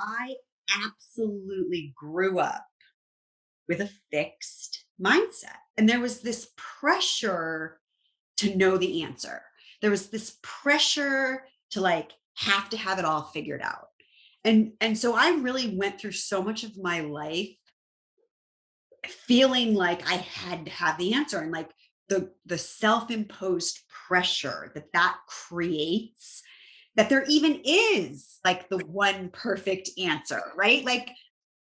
I absolutely grew up with a fixed mindset. And there was this pressure to know the answer. There was this pressure to like have to have it all figured out. And so I really went through so much of my life feeling like I had to have the answer, and like the self-imposed pressure that creates, that there even is like the one perfect answer, right? Like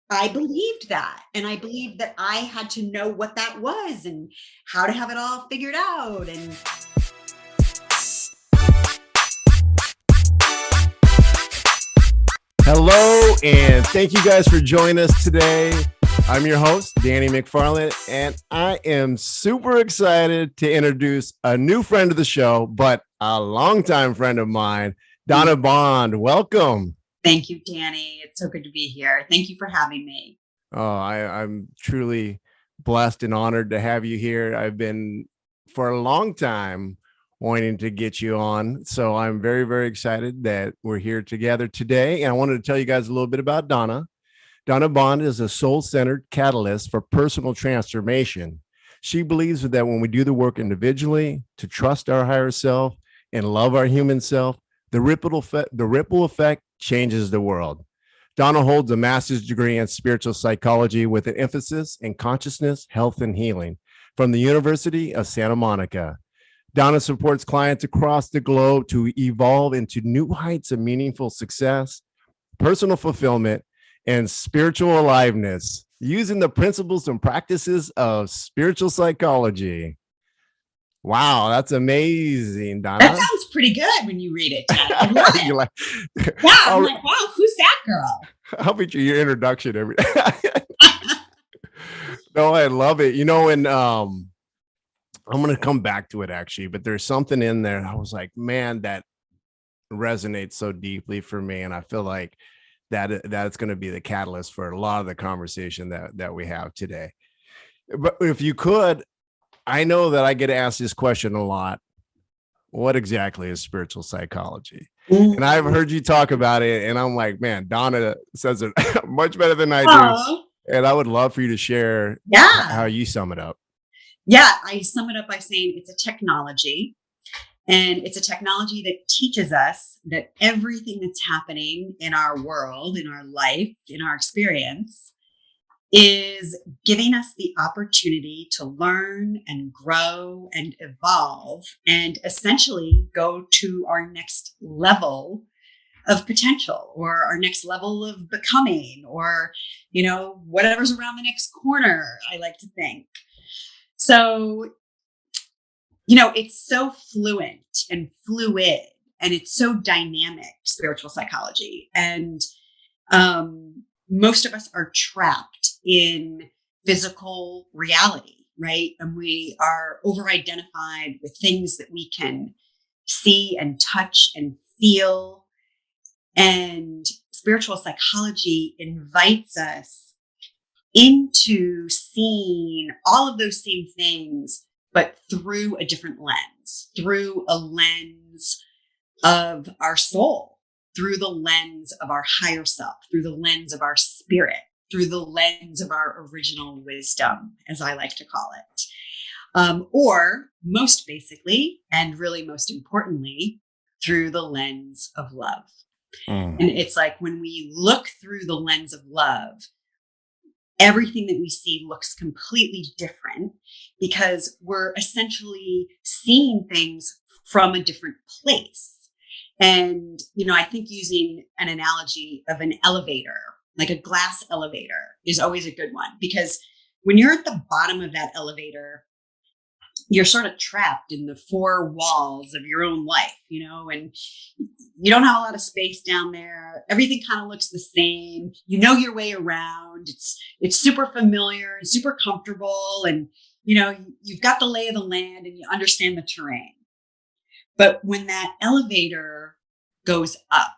I believed that, and I believed that I had to know what that was and how to have it all figured out. And Hello, and thank you guys for joining us today. I'm your host, Danny McFarland, and I am super excited to introduce a new friend of the show, but a longtime friend of mine, Donna Bond. Welcome. Thank you, Danny. It's so good to be here. Thank you for having me. Oh, I'm truly blessed and honored to have you here. I've been for a long time wanting to get you on. So I'm very, very excited that we're here together today. And I wanted to tell you guys a little bit about Donna. Donna Bond is a soul-centered catalyst for personal transformation. She believes that when we do the work individually to trust our higher self and love our human self, the ripple effect changes the world. Donna holds a master's degree in spiritual psychology with an emphasis in consciousness, health, and healing from the University of Santa Monica. Donna supports clients across the globe to evolve into new heights of meaningful success, personal fulfillment, and spiritual aliveness using the principles and practices of spiritual psychology. Wow, that's amazing, Donna. That sounds pretty good when you read it, Dad. I love it. Like, yeah, I'm like, wow, who's that girl? I'll bet you your introduction every No, I love it. And I'm going to come back to it actually, but there's something in there. I was like, man, that resonates so deeply for me. And I feel like that's going to be the catalyst for a lot of the conversation that we have today. But if you could, I know that I get asked this question a lot. What exactly is spiritual psychology? And I've heard you talk about it, and I'm like, man, Donna says it much better than I do. And I would love for you to share how you sum it up. Yeah, I sum it up by saying it's a technology. And it's a technology that teaches us that everything that's happening in our world, in our life, in our experience is giving us the opportunity to learn and grow and evolve and essentially go to our next level of potential, or our next level of becoming, or, whatever's around the next corner, I like to think. So it's so fluent and fluid, and it's so dynamic, spiritual psychology. And most of us are trapped in physical reality, right? And we are over-identified with things that we can see and touch and feel. And spiritual psychology invites us into seeing all of those same things, but through a different lens, through a lens of our soul, through the lens of our higher self, through the lens of our spirit, through the lens of our original wisdom, as I like to call it. Or most basically, and really most importantly, through the lens of love. And it's like when we look through the lens of love, everything that we see looks completely different because we're essentially seeing things from a different place. And, I think using an analogy of an elevator, like a glass elevator, is always a good one, because when you're at the bottom of that elevator, you're sort of trapped in the four walls of your own life, and you don't have a lot of space down there. Everything kind of looks the same. You know your way around. It's super familiar and super comfortable. And, you've got the lay of the land and you understand the terrain. But when that elevator goes up,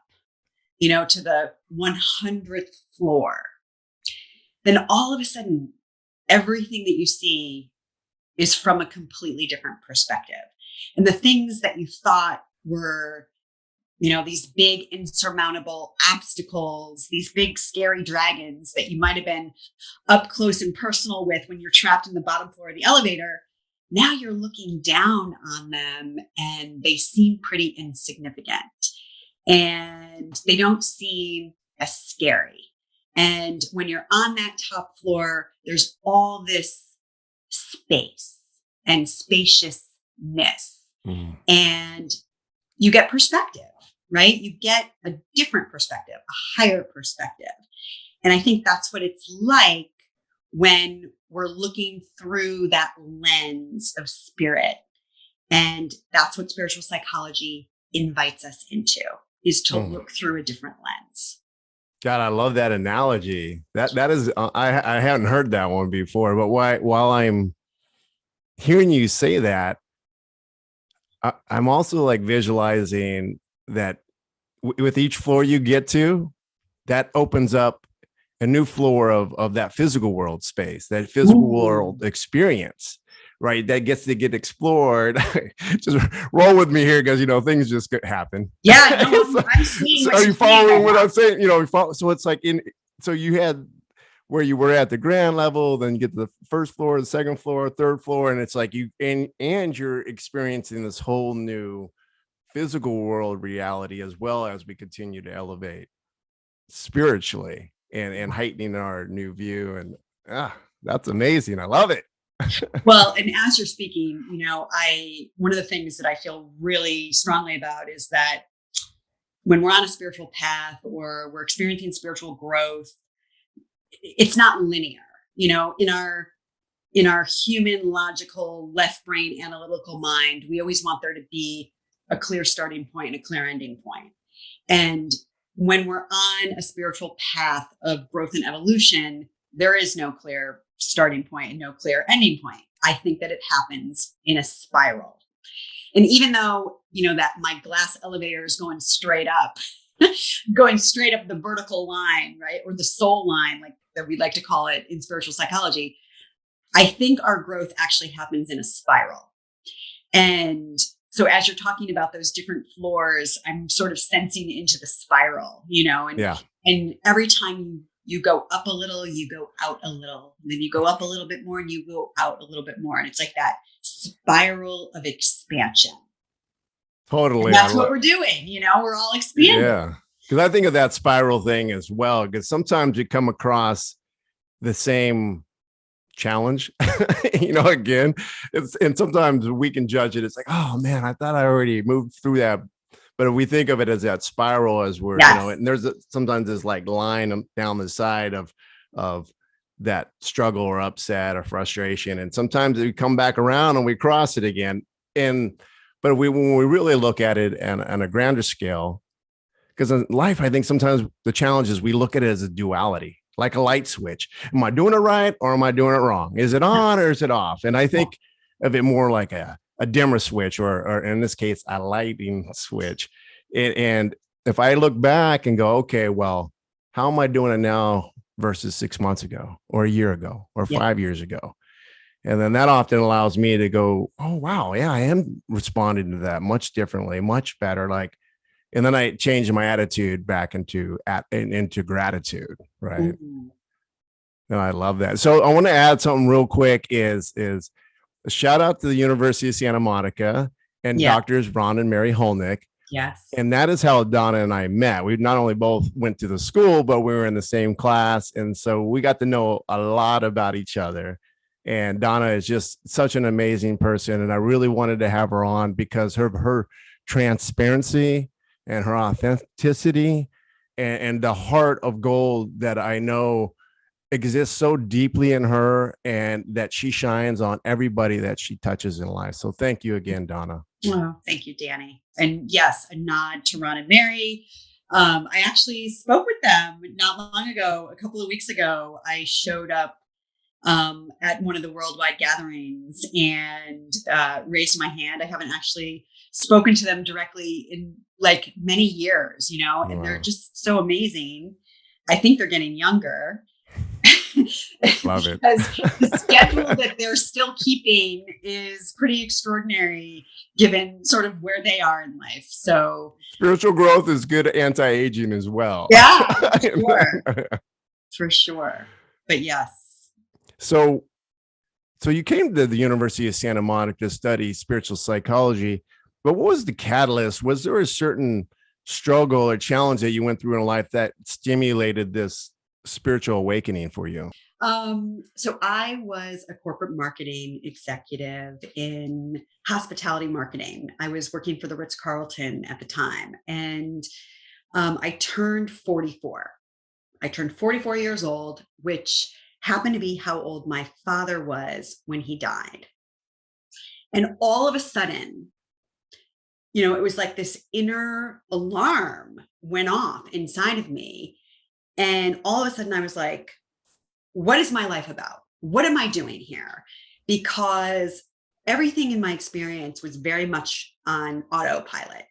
to the 100th floor, then all of a sudden, everything that you see is from a completely different perspective. And the things that you thought were these big insurmountable obstacles, these big scary dragons that you might have been up close and personal with when you're trapped in the bottom floor of the elevator. Now you're looking down on them and they seem pretty insignificant and they don't seem as scary. And when you're on that top floor, there's all this space and spaciousness. And you get perspective, right? You get a different perspective, a higher perspective. And I think that's what it's like when we're looking through that lens of spirit. And that's what spiritual psychology invites us into, is to look through a different lens. God, I love that analogy. That is, I hadn't heard that one before, but while I'm hearing you say that, I'm also like visualizing that with each floor you get to, that opens up a new floor of that physical world space, that physical world experience, right? That gets to get explored. Just roll with me here because, things just happen. Yeah, no, I'm seeing. So are you following what I'm saying? So it's like so you had where you were at the ground level, then you get to the first floor, the second floor, third floor, and it's like and you're experiencing this whole new physical world reality as well as we continue to elevate spiritually and heightening our new view. And that's amazing. I love it. Well, and as you're speaking, one of the things that I feel really strongly about is that when we're on a spiritual path or we're experiencing spiritual growth, it's not linear. In our human, logical, left brain, analytical mind, we always want there to be a clear starting point and a clear ending point. And when we're on a spiritual path of growth and evolution, there is no clear starting point and no clear ending point. I think that it happens in a spiral. And even though, that my glass elevator is going straight up the vertical line, right? Or the soul line, like that we like to call it in spiritual psychology, I think our growth actually happens in a spiral. And so as you're talking about those different floors, I'm sort of sensing into the spiral, and every time you go up a little, you go out a little, and then you go up a little bit more and you go out a little bit more. And it's like that spiral of expansion. Totally. And that's what we're doing. We're all expanding. Yeah. Because I think of that spiral thing as well, because sometimes you come across the same challenge, again, and sometimes we can judge it. It's like, oh man, I thought I already moved through that. But if we think of it as that spiral, as we're, and there's sometimes this like line down the side of that struggle or upset or frustration. And sometimes we come back around and we cross it again. But when we really look at it on a grander scale, because in life, I think sometimes the challenge is we look at it as a duality, like a light switch. Am I doing it right or am I doing it wrong? Is it on or is it off? And I think of it more like a dimmer switch or in this case, a lighting switch. And if I look back and go, okay, well, how am I doing it now versus 6 months ago or a year ago or 5 years ago? And then that often allows me to go, oh, wow, yeah, I am responding to that much differently, much better. And then I change my attitude back into gratitude. Right. Mm-hmm. And I love that. So I want to add something real quick is a shout out to the University of Santa Monica and Doctors Ron and Mary Holnick. Yes. And that is how Donna and I met. We not only both went to the school, but we were in the same class. And so we got to know a lot about each other. And Donna is just such an amazing person. And I really wanted to have her on because of her transparency and her authenticity and the heart of gold that I know exists so deeply in her and that she shines on everybody that she touches in life. So thank you again, Donna. Well, thank you, Danny. And yes, a nod to Ron and Mary. I actually spoke with them not long ago. A couple of weeks ago, I showed up at one of the worldwide gatherings and raised my hand. I haven't actually spoken to them directly in like many years, and they're just so amazing. I think they're getting younger. Love it. because the schedule that they're still keeping is pretty extraordinary given sort of where they are in life. So Spiritual growth is good anti-aging as well. yeah, for sure. For sure. But yes. So you came to the University of Santa Monica to study spiritual psychology, but what was the catalyst? Was there a certain struggle or challenge that you went through in life that stimulated this spiritual awakening for you? So I was a corporate marketing executive in hospitality marketing. I was working for the Ritz-Carlton at the time, and I turned 44. I turned 44 years old, which happened to be how old my father was when he died. And all of a sudden, it was like this inner alarm went off inside of me. And all of a sudden I was like, what is my life about? What am I doing here? Because everything in my experience was very much on autoplay.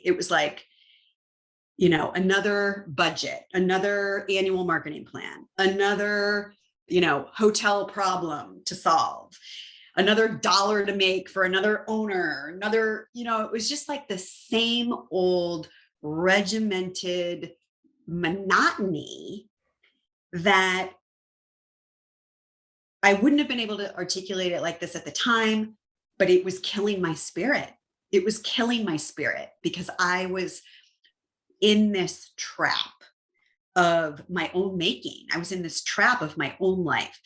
It was like, another budget, another annual marketing plan, another, hotel problem to solve, another dollar to make for another owner, it was just like the same old regimented monotony that I wouldn't have been able to articulate it like this at the time, but it was killing my spirit. It was killing my spirit because I was in this trap of my own making. I was in this trap of my own life.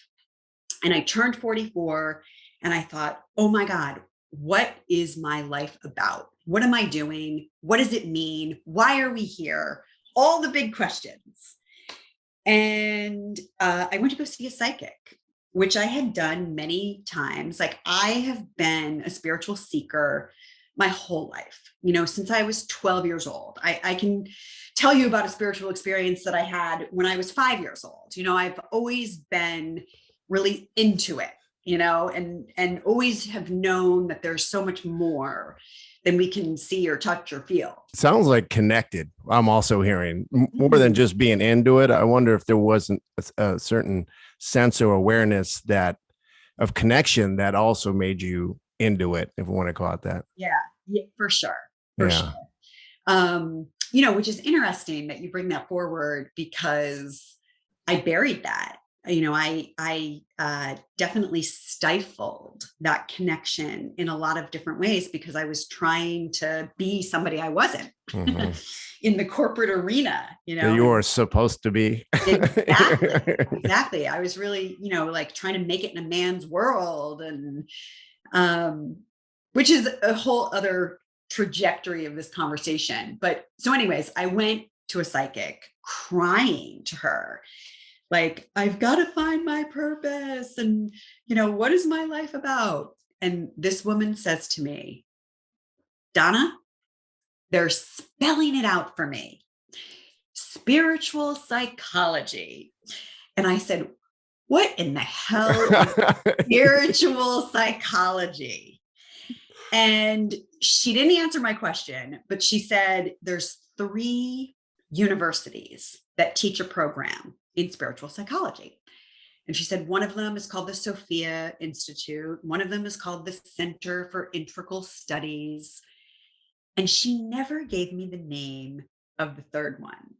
And I turned 44 and I thought, oh my God, what is my life about? What am I doing? What does it mean? Why are we here? All the big questions. And I went to go see a psychic, which I had done many times. Like I have been a spiritual seeker my whole life, since I was 12 years old. I can tell you about a spiritual experience that I had when I was 5 years old. I've always been really into it, and always have known that there's so much more than we can see or touch or feel. Sounds like connected. I'm also hearing more than just being into it. I wonder if there wasn't a certain sense or awareness of connection that also made you into it, if we want to call it that. Yeah, for sure. Sure. Which is interesting that you bring that forward because I buried that. I definitely stifled that connection in a lot of different ways because I was trying to be somebody I wasn't in the corporate arena, that you were supposed to be. Exactly. I was really, like trying to make it in a man's world, and which is a whole other trajectory of this conversation. But so anyways, I went to a psychic crying to her, like, I've got to find my purpose. And, what is my life about? And this woman says to me, Donna, they're spelling it out for me. Spiritual psychology. And I said, what in the hell is spiritual psychology? And she didn't answer my question, but she said, there's 3 universities that teach a program in spiritual psychology. And she said, one of them is called the Sophia Institute. One of them is called the Center for Integral Studies. And she never gave me the name of the third one.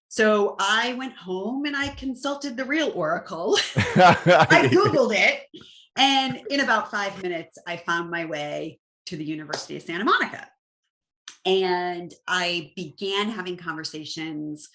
So I went home and I consulted the real oracle. I Googled it. And in about 5 minutes, I found my way to the University of Santa Monica. And I began having conversations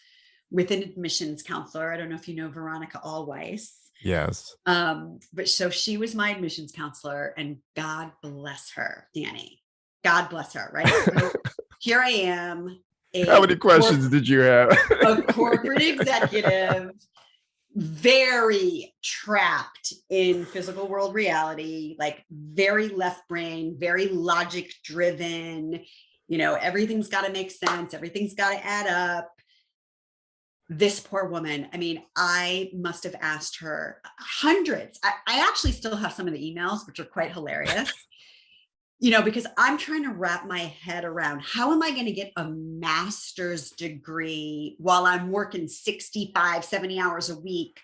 with an admissions counselor. I don't know if you know Veronica Allweiss. Yes. But so she was my admissions counselor, and God bless her, Danny. God bless her, right? So here I am. How many questions did you have? A corporate executive, very trapped in physical world reality, like very left brain, very logic driven. Everything's got to make sense. Everything's got to add up. This poor woman, I mean, I must have asked her hundreds. I actually still have some of the emails, which are quite hilarious, because I'm trying to wrap my head around how am I going to get a master's degree while I'm working 65, 70 hours a week,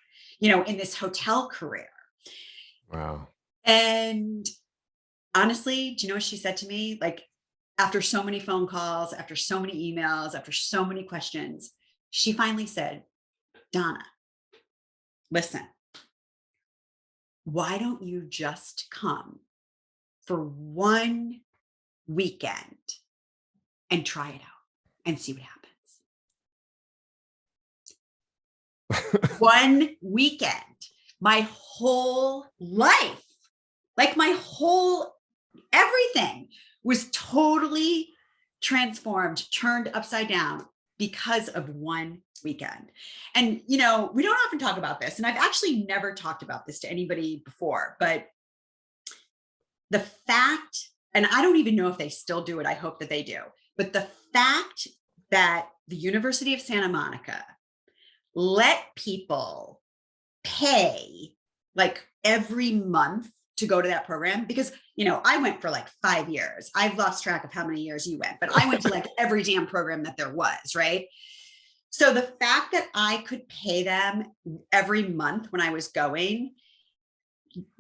in this hotel career. Wow. And honestly, do you know what she said to me? Like, after so many phone calls, after so many emails, after so many questions, she finally said, Donna, listen, why don't you just come for one weekend and try it out and see what happens? One weekend, my whole life, like my whole everything was totally transformed, turned upside down because of one weekend. And, we don't often talk about this, and I've actually never talked about this to anybody before, but the fact, and I don't even know if they still do it, I hope that they do, but the fact that the University of Santa Monica let people pay like every month to go to that program, because I went for like 5 years. I've lost track of how many years you went, but I went to like every damn program that there was, right? So the fact that I could pay them every month when I was going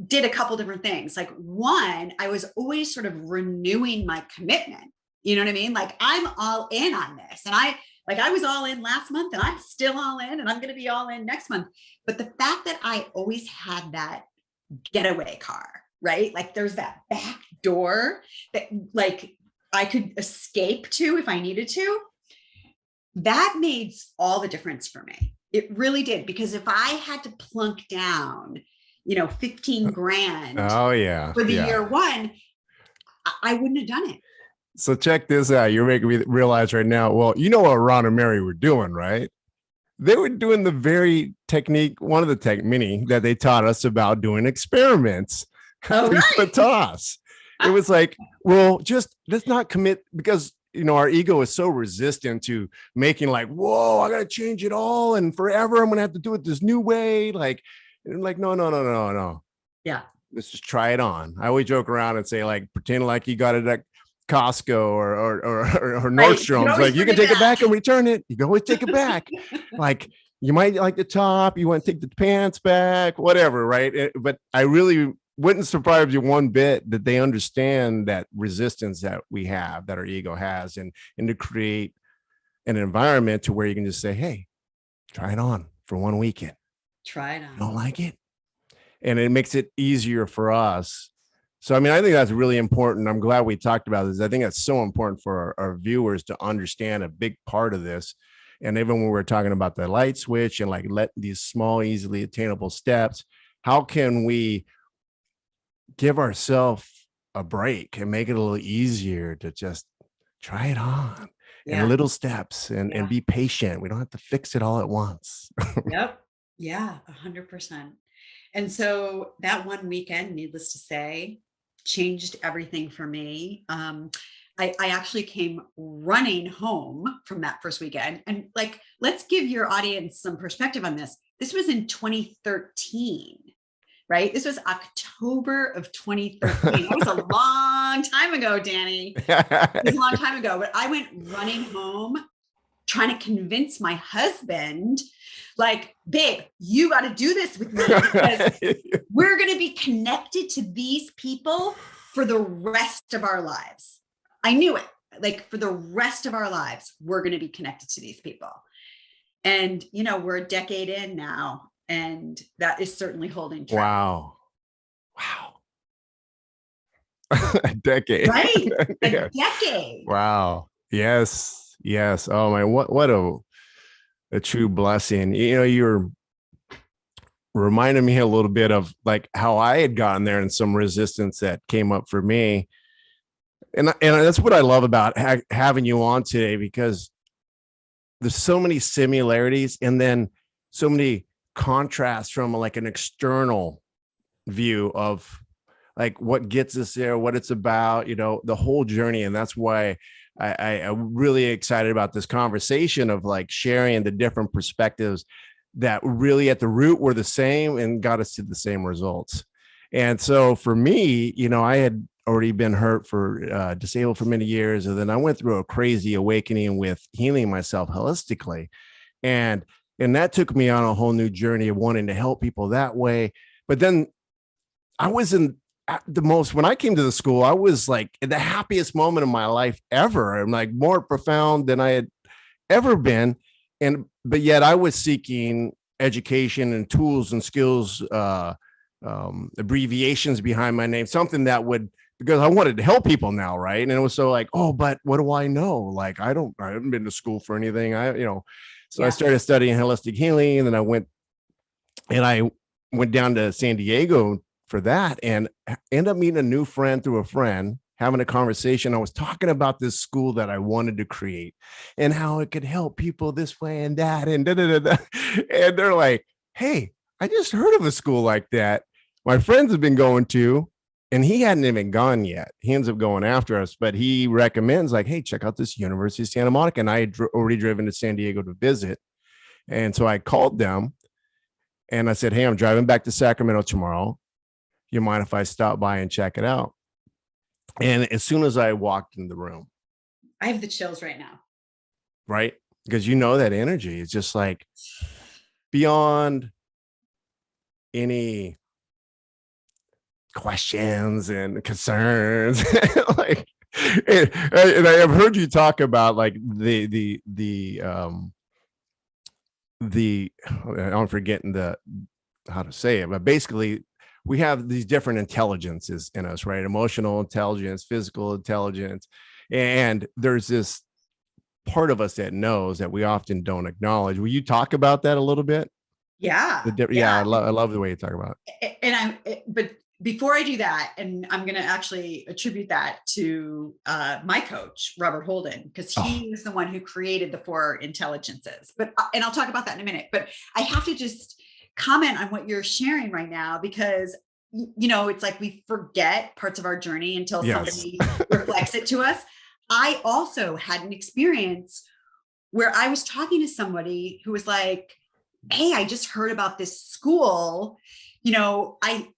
did a couple different things. Like, one, I was always sort of renewing my commitment. You know what I mean? Like, I'm all in on this. And I was all in last month, and I'm still all in, and I'm going to be all in next month. But the fact that I always had that getaway car, right? Like, there's that back door that like I could escape to if I needed to. That made all the difference for me. It really did. Because if I had to plunk down, 15 grand Oh yeah. for the year one, I wouldn't have done it. So check this out. You're making me realize right now, well, you know what Ron and Mary were doing, right? They were doing the very technique, one of the many that they taught us about doing experiments. Oh, right. Taught us. It was like, well, just let's not commit, because our ego is so resistant to making like, whoa, I gotta change it all and forever. I'm gonna have to do it this new way. Like no. Yeah. Let's just try it on. I always joke around and say, like, pretend like you got it at Costco or Nordstrom's. Right. Like, you can take it back and return it. You can always take it back. Like, you might like the top, you want to take the pants back, whatever, right? But I really wouldn't surprise you one bit that they understand that resistance that we have, that our ego has, and to create an environment to where you can just say, hey, try it on for one weekend. Try it on. You don't like it? And it makes it easier for us. So, I mean, I think that's really important. I'm glad we talked about this. I think that's so important for our viewers to understand a big part of this. And even when we're talking about the light switch and like let these small, easily attainable steps, how can we give ourselves a break and make it a little easier to just try it on in little steps and be patient? We don't have to fix it all at once. Yep. Yeah, 100%. And so that one weekend, needless to say, changed everything for me. I actually came running home from that first weekend. And like, let's give your audience some perspective on this. This was in 2013, right? This was October of 2013. That was a long time ago, Danny. It was a long time ago, but I went running home trying to convince my husband, like, babe, you got to do this with me because we're going to be connected to these people for the rest of our lives. I knew it. Like, for the rest of our lives, we're going to be connected to these people. And, we're a decade in now, and that is certainly holding true. Wow. A decade. Right? A decade. Wow. Yes. Oh my, what a true blessing. You're reminding me a little bit of like how I had gotten there and some resistance that came up for me. And that's what I love about having you on today, because there's so many similarities and then so many contrasts from like an external view of like what gets us there, what it's about, the whole journey. And that's why I'm really excited about this conversation of like sharing the different perspectives that really at the root were the same and got us to the same results. And so for me, I had already been hurt for disabled for many years. And then I went through a crazy awakening with healing myself holistically. And And that took me on a whole new journey of wanting to help people that way. But then I wasn't the most, when I came to the school, I was like in the happiest moment of my life ever. I'm like more profound than I had ever been. But yet I was seeking education and tools and skills, abbreviations behind my name, something that would, because I wanted to help people now. Right. And it was so like, oh, but what do I know? Like, I haven't been to school for anything. So I started studying holistic healing, and then I went down to San Diego for that, and ended up meeting a new friend through a friend, having a conversation. I was talking about this school that I wanted to create and how it could help people this way and that. And da, da, da, da. And they're like, hey, I just heard of a school like that my friends have been going to, and he hadn't even gone yet. He ends up going after us, but he recommends like, hey, check out this University of Santa Monica. And I had already driven to San Diego to visit. And so I called them and I said, hey, I'm driving back to Sacramento tomorrow. You mind if I stop by and check it out? And as soon as I walked in the room, I have the chills right now. Right? Because that energy is just like beyond any questions and concerns. Like, and I have heard you talk about like I'm forgetting how to say it, but basically we have these different intelligences in us, right? Emotional intelligence, physical intelligence. And there's this part of us that knows that we often don't acknowledge. Will you talk about that a little bit? Yeah. I love the way you talk about it. But before I do that, and I'm going to actually attribute that to my coach, Robert Holden, because he was the one who created the 4 intelligences. And I'll talk about that in a minute, but I have to just comment on what you're sharing right now, because it's like we forget parts of our journey until somebody reflects it to us. I also had an experience where I was talking to somebody who was like, hey, I just heard about this school. I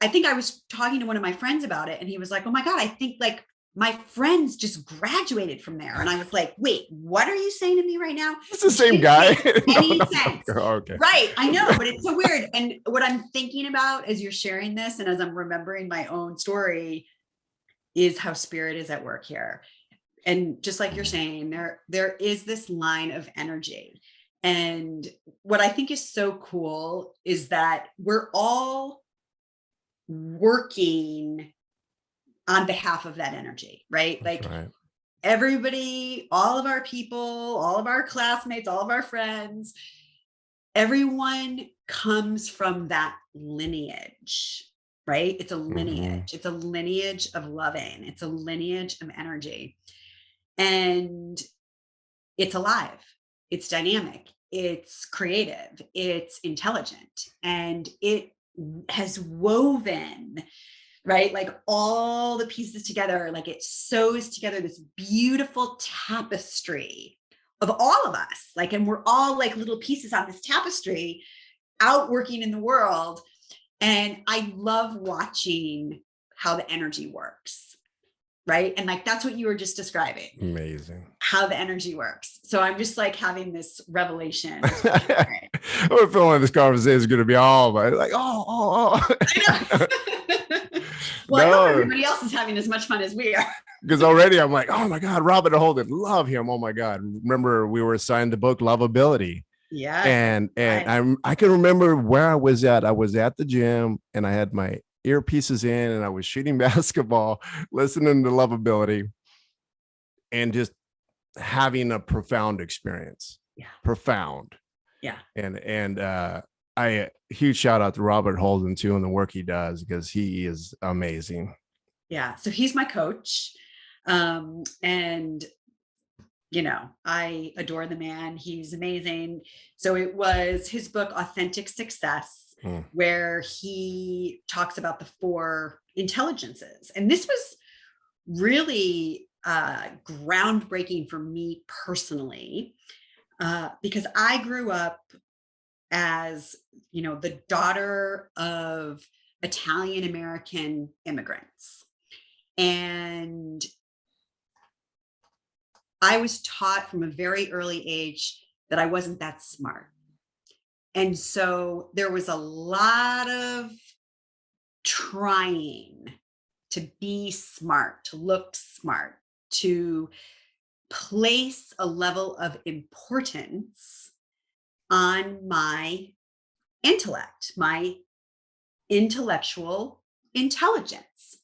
think I was talking to one of my friends about it, and he was like, oh my God, I think like my friends just graduated from there. And I was like, wait, what are you saying to me right now? It's the same guy. Any sense. Okay. Right. I know, but it's so weird. And what I'm thinking about as you're sharing this, and as I'm remembering my own story, is how spirit is at work here. And just like you're saying, there is this line of energy. And what I think is so cool is that we're all working on behalf of that energy, right? That's right. Everybody, all of our people, all of our classmates, all of our friends, everyone comes from that lineage, right? It's a lineage. It's a lineage of loving. It's a lineage of energy. And it's alive. It's dynamic. It's creative. It's intelligent. And it has woven, right? Like all the pieces together, like it sews together this beautiful tapestry of all of us. Like, and we're all like little pieces on this tapestry out working in the world. And I love watching how the energy works. Right. And like, that's what you were just describing. Amazing. How the energy works. So I'm just like having this revelation. We're feeling this conversation is going to be all about like, oh. I know. Well, I hope everybody else is having as much fun as we are. Because already I'm like, oh my God, Robert Holden, love him. Oh my God. Remember we were assigned the book Lovability. Yeah. And I can remember where I was at. I was at the gym and I had my earpieces in and I was shooting basketball, listening to Lovability, and just having a profound experience. Yeah. Profound. Yeah. And I huge shout out to Robert Holden too and the work he does, because he is amazing. Yeah. So he's my coach. And I adore the man. He's amazing. So it was his book, Authentic Success, where he talks about the 4 intelligences. And this was really groundbreaking for me personally, because I grew up as, the daughter of Italian American immigrants. And I was taught from a very early age that I wasn't that smart. And so there was a lot of trying to be smart, to look smart, to place a level of importance on my intellect, my intellectual intelligence.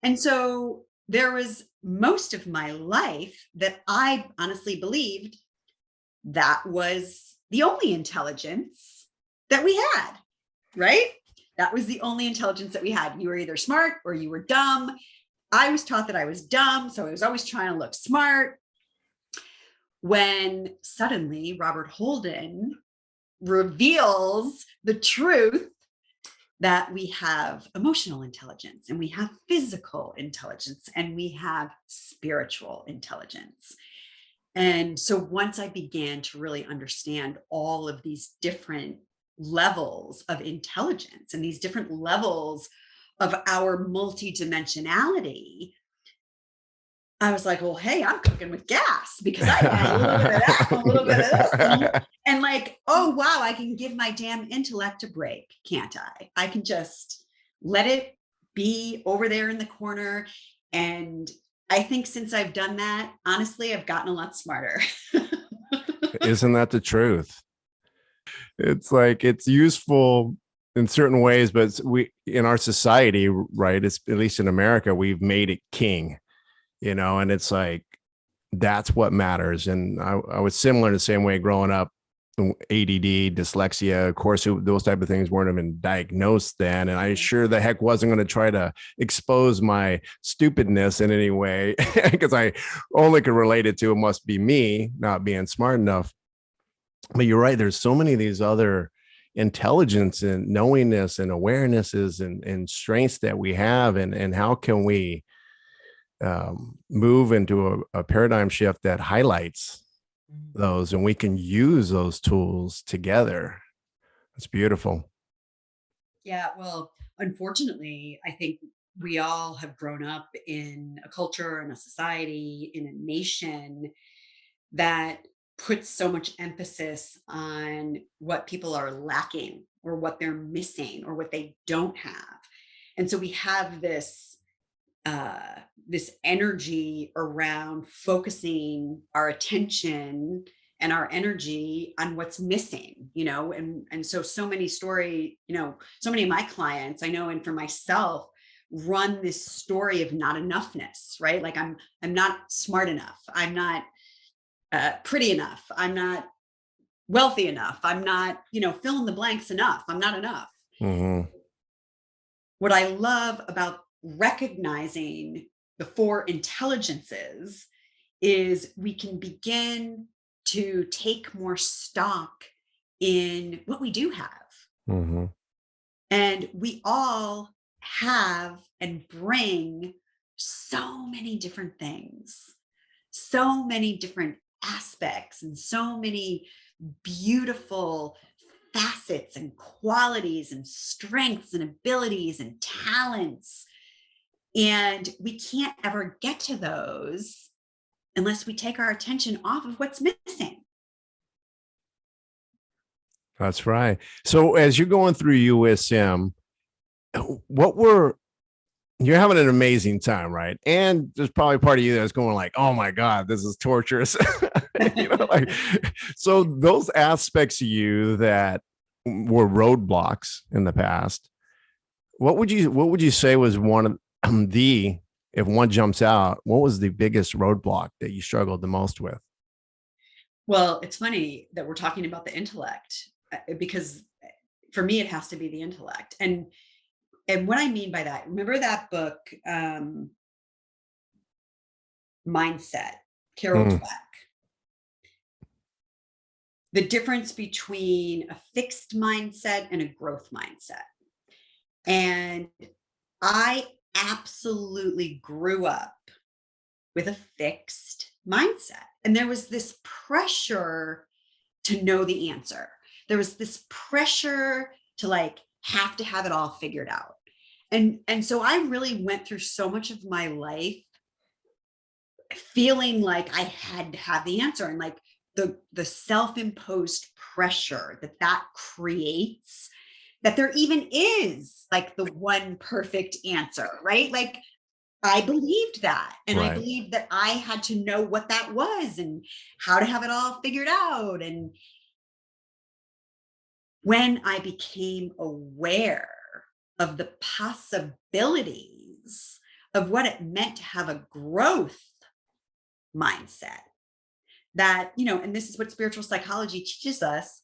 And so there was most of my life that I honestly believed that was the only intelligence that we had, right? That was the only intelligence that we had. You were either smart or you were dumb. I was taught that I was dumb, so I was always trying to look smart. When suddenly Robert Holden reveals the truth that we have emotional intelligence and we have physical intelligence and we have spiritual intelligence. And so once I began to really understand all of these different levels of intelligence and these different levels of our multidimensionality, I was like, well, hey, I'm cooking with gas because I got a little bit of that, a little bit of this. And like, oh, wow, I can give my damn intellect a break, can't I? I can just let it be over there in the corner. And I think since I've done that, honestly, I've gotten a lot smarter. Isn't that the truth? It's like, it's useful in certain ways, but we, in our society, right, it's at least in America, we've made it king, and it's like, that's what matters. And I was similar in the same way growing up. ADD, dyslexia, of course, those type of things weren't even diagnosed then. And I sure the heck wasn't going to try to expose my stupidness in any way because I only could relate it to it must be me not being smart enough. But you're right. There's so many of these other intelligence and knowingness and awarenesses and strengths that we have. And how can we move into a paradigm shift that highlights those, and we can use those tools together. It's beautiful. Yeah, well, unfortunately, I think we all have grown up in a culture and a society, in a nation that puts so much emphasis on what people are lacking or what they're missing or what they don't have. And so we have this energy around focusing our attention and our energy on what's missing, and so many so many of my clients I know, and for myself, run this story of not enoughness, right? Like I'm not smart enough, I'm not pretty enough, I'm not wealthy enough, I'm not, fill in the blanks enough, I'm not enough. Mm-hmm. What I love about recognizing the four intelligences is we can begin to take more stock in what we do have. Mm-hmm. And we all have and bring so many different things, so many different aspects, and so many beautiful facets and qualities and strengths and abilities and talents. And we can't ever get to those unless we take our attention off of what's missing. That's right. So as you're going through USM, you're having an amazing time, right? And there's probably part of you that's going like, oh my God, this is torturous. So those aspects of you that were roadblocks in the past, what would you say was one of if one jumps out, what was the biggest roadblock that you struggled the most with? Well, it's funny that we're talking about the intellect, because for me, it has to be the intellect. And what I mean by that, remember that book, Mindset, Carol Dweck? The difference between a fixed mindset and a growth mindset. And I absolutely grew up with a fixed mindset. And there was this pressure to know the answer. There was this pressure to like have to have it all figured out. And so I really went through so much of my life feeling like I had to have the answer, and like the self-imposed pressure that creates, that there even is like the one perfect answer, right? Like I believed that. And I Right. believed that I had to know what that was and how to have it all figured out. And when I became aware of the possibilities of what it meant to have a growth mindset, that, and this is what spiritual psychology teaches us,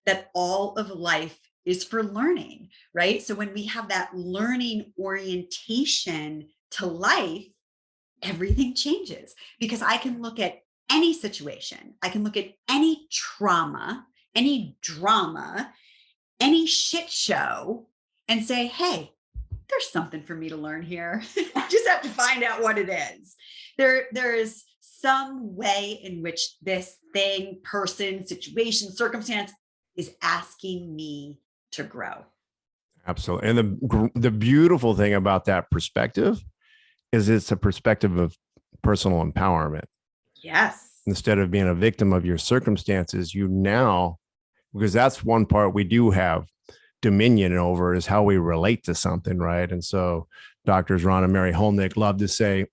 that all of life is for learning, right? So when we have that learning orientation to life, everything changes, because I can look at any situation, I can look at any trauma, any drama, any shit show, and say, hey, there's something for me to learn here. I just have to find out what it is. There is some way in which this thing, person, situation, circumstance is asking me to grow. Absolutely. And the beautiful thing about that perspective is it's a perspective of personal empowerment. Yes. Instead of being a victim of your circumstances, you now, because that's one part we do have dominion over, is how we relate to something, right? And so doctors Ron and Mary Holnick love to say,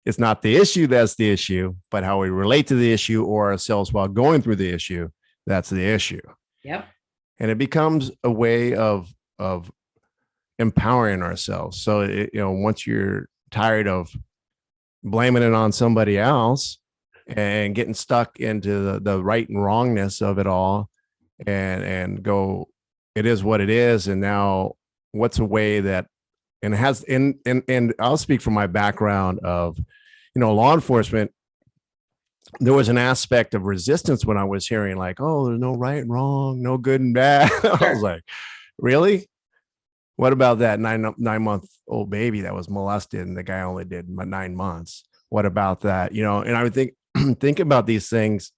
it's not the issue that's the issue, but how we relate to the issue or ourselves while going through the issue, that's the issue. Yep. And it becomes a way of empowering ourselves. So, once you're tired of blaming it on somebody else and getting stuck into the right and wrongness of it all, and go, it is what it is. And now what's a way that, and it has, and I'll speak from my background of, law enforcement. There was an aspect of resistance when I was hearing like, oh, there's no right and wrong, no good and bad. Sure. I was like, really? What about that 9-month-old baby that was molested and the guy only did 9 months? What about that? And I would think about these things,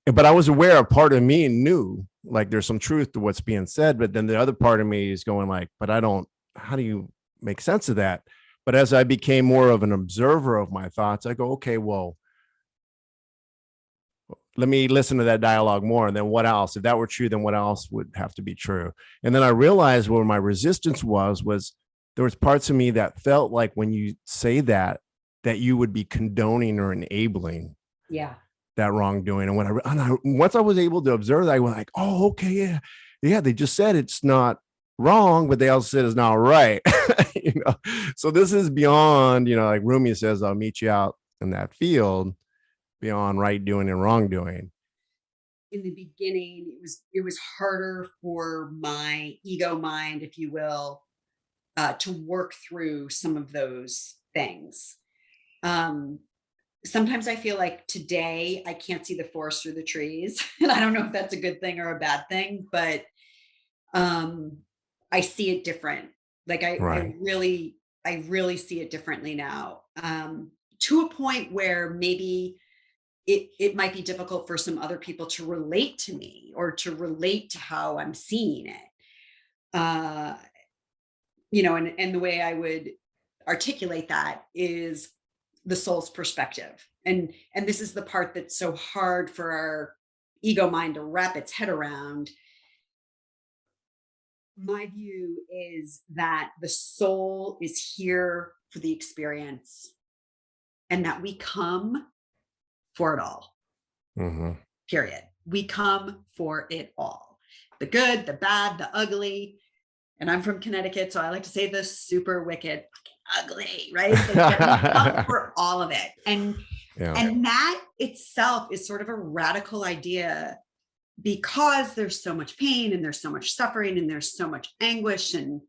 but I was aware, a part of me knew like there's some truth to what's being said, but then the other part of me is going like, but how do you make sense of that? But as I became more of an observer of my thoughts, I go, okay, well, let me listen to that dialogue more. And then what else? If that were true, then what else would have to be true? And then I realized where my resistance was there was parts of me that felt like when you say that you would be condoning or enabling that wrongdoing. And once I was able to observe that, I went like, oh, okay, yeah. They just said it's not wrong, but they also said it's not right. So this is beyond, like Rumi says, I'll meet you out in that field, beyond right doing and wrongdoing. In the beginning, it was harder for my ego mind, if you will, to work through some of those things. Sometimes I feel like today I can't see the forest through the trees, and I don't know if that's a good thing or a bad thing, but I see it different. Like Right. I really see it differently now, to a point where maybe it might be difficult for some other people to relate to me or to relate to how I'm seeing it. Uh, and the way I would articulate that is the soul's perspective. And this is the part that's so hard for our ego mind to wrap its head around. My view is that the soul is here for the experience, and that we come for it all. Mm-hmm. Period. We come for it all. The good, the bad, the ugly. And I'm from Connecticut, so I like to say the super wicked, ugly, right? We come for all of it. And that itself is sort of a radical idea, because there's so much pain and there's so much suffering and there's so much anguish and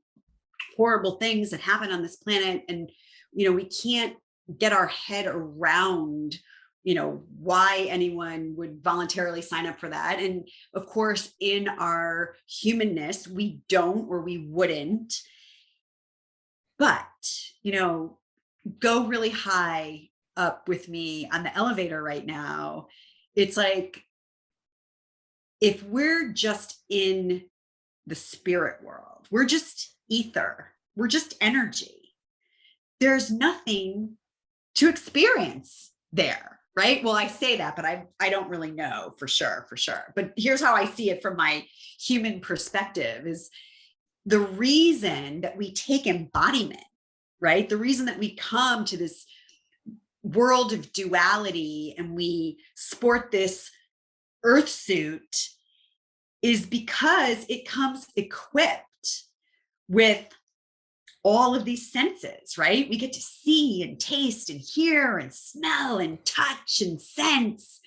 horrible things that happen on this planet. And, we can't get our head around, why anyone would voluntarily sign up for that. And of course, in our humanness, we don't, or we wouldn't. But, go really high up with me on the elevator right now. It's like, if we're just in the spirit world, we're just ether, we're just energy. There's nothing to experience there. right? Well, I say that, but I don't really know for sure. But here's how I see it from my human perspective is the reason that we take embodiment, right? The reason that we come to this world of duality and we sport this earth suit is because it comes equipped with all of these senses, right? We get to see and taste and hear and smell and touch and sense.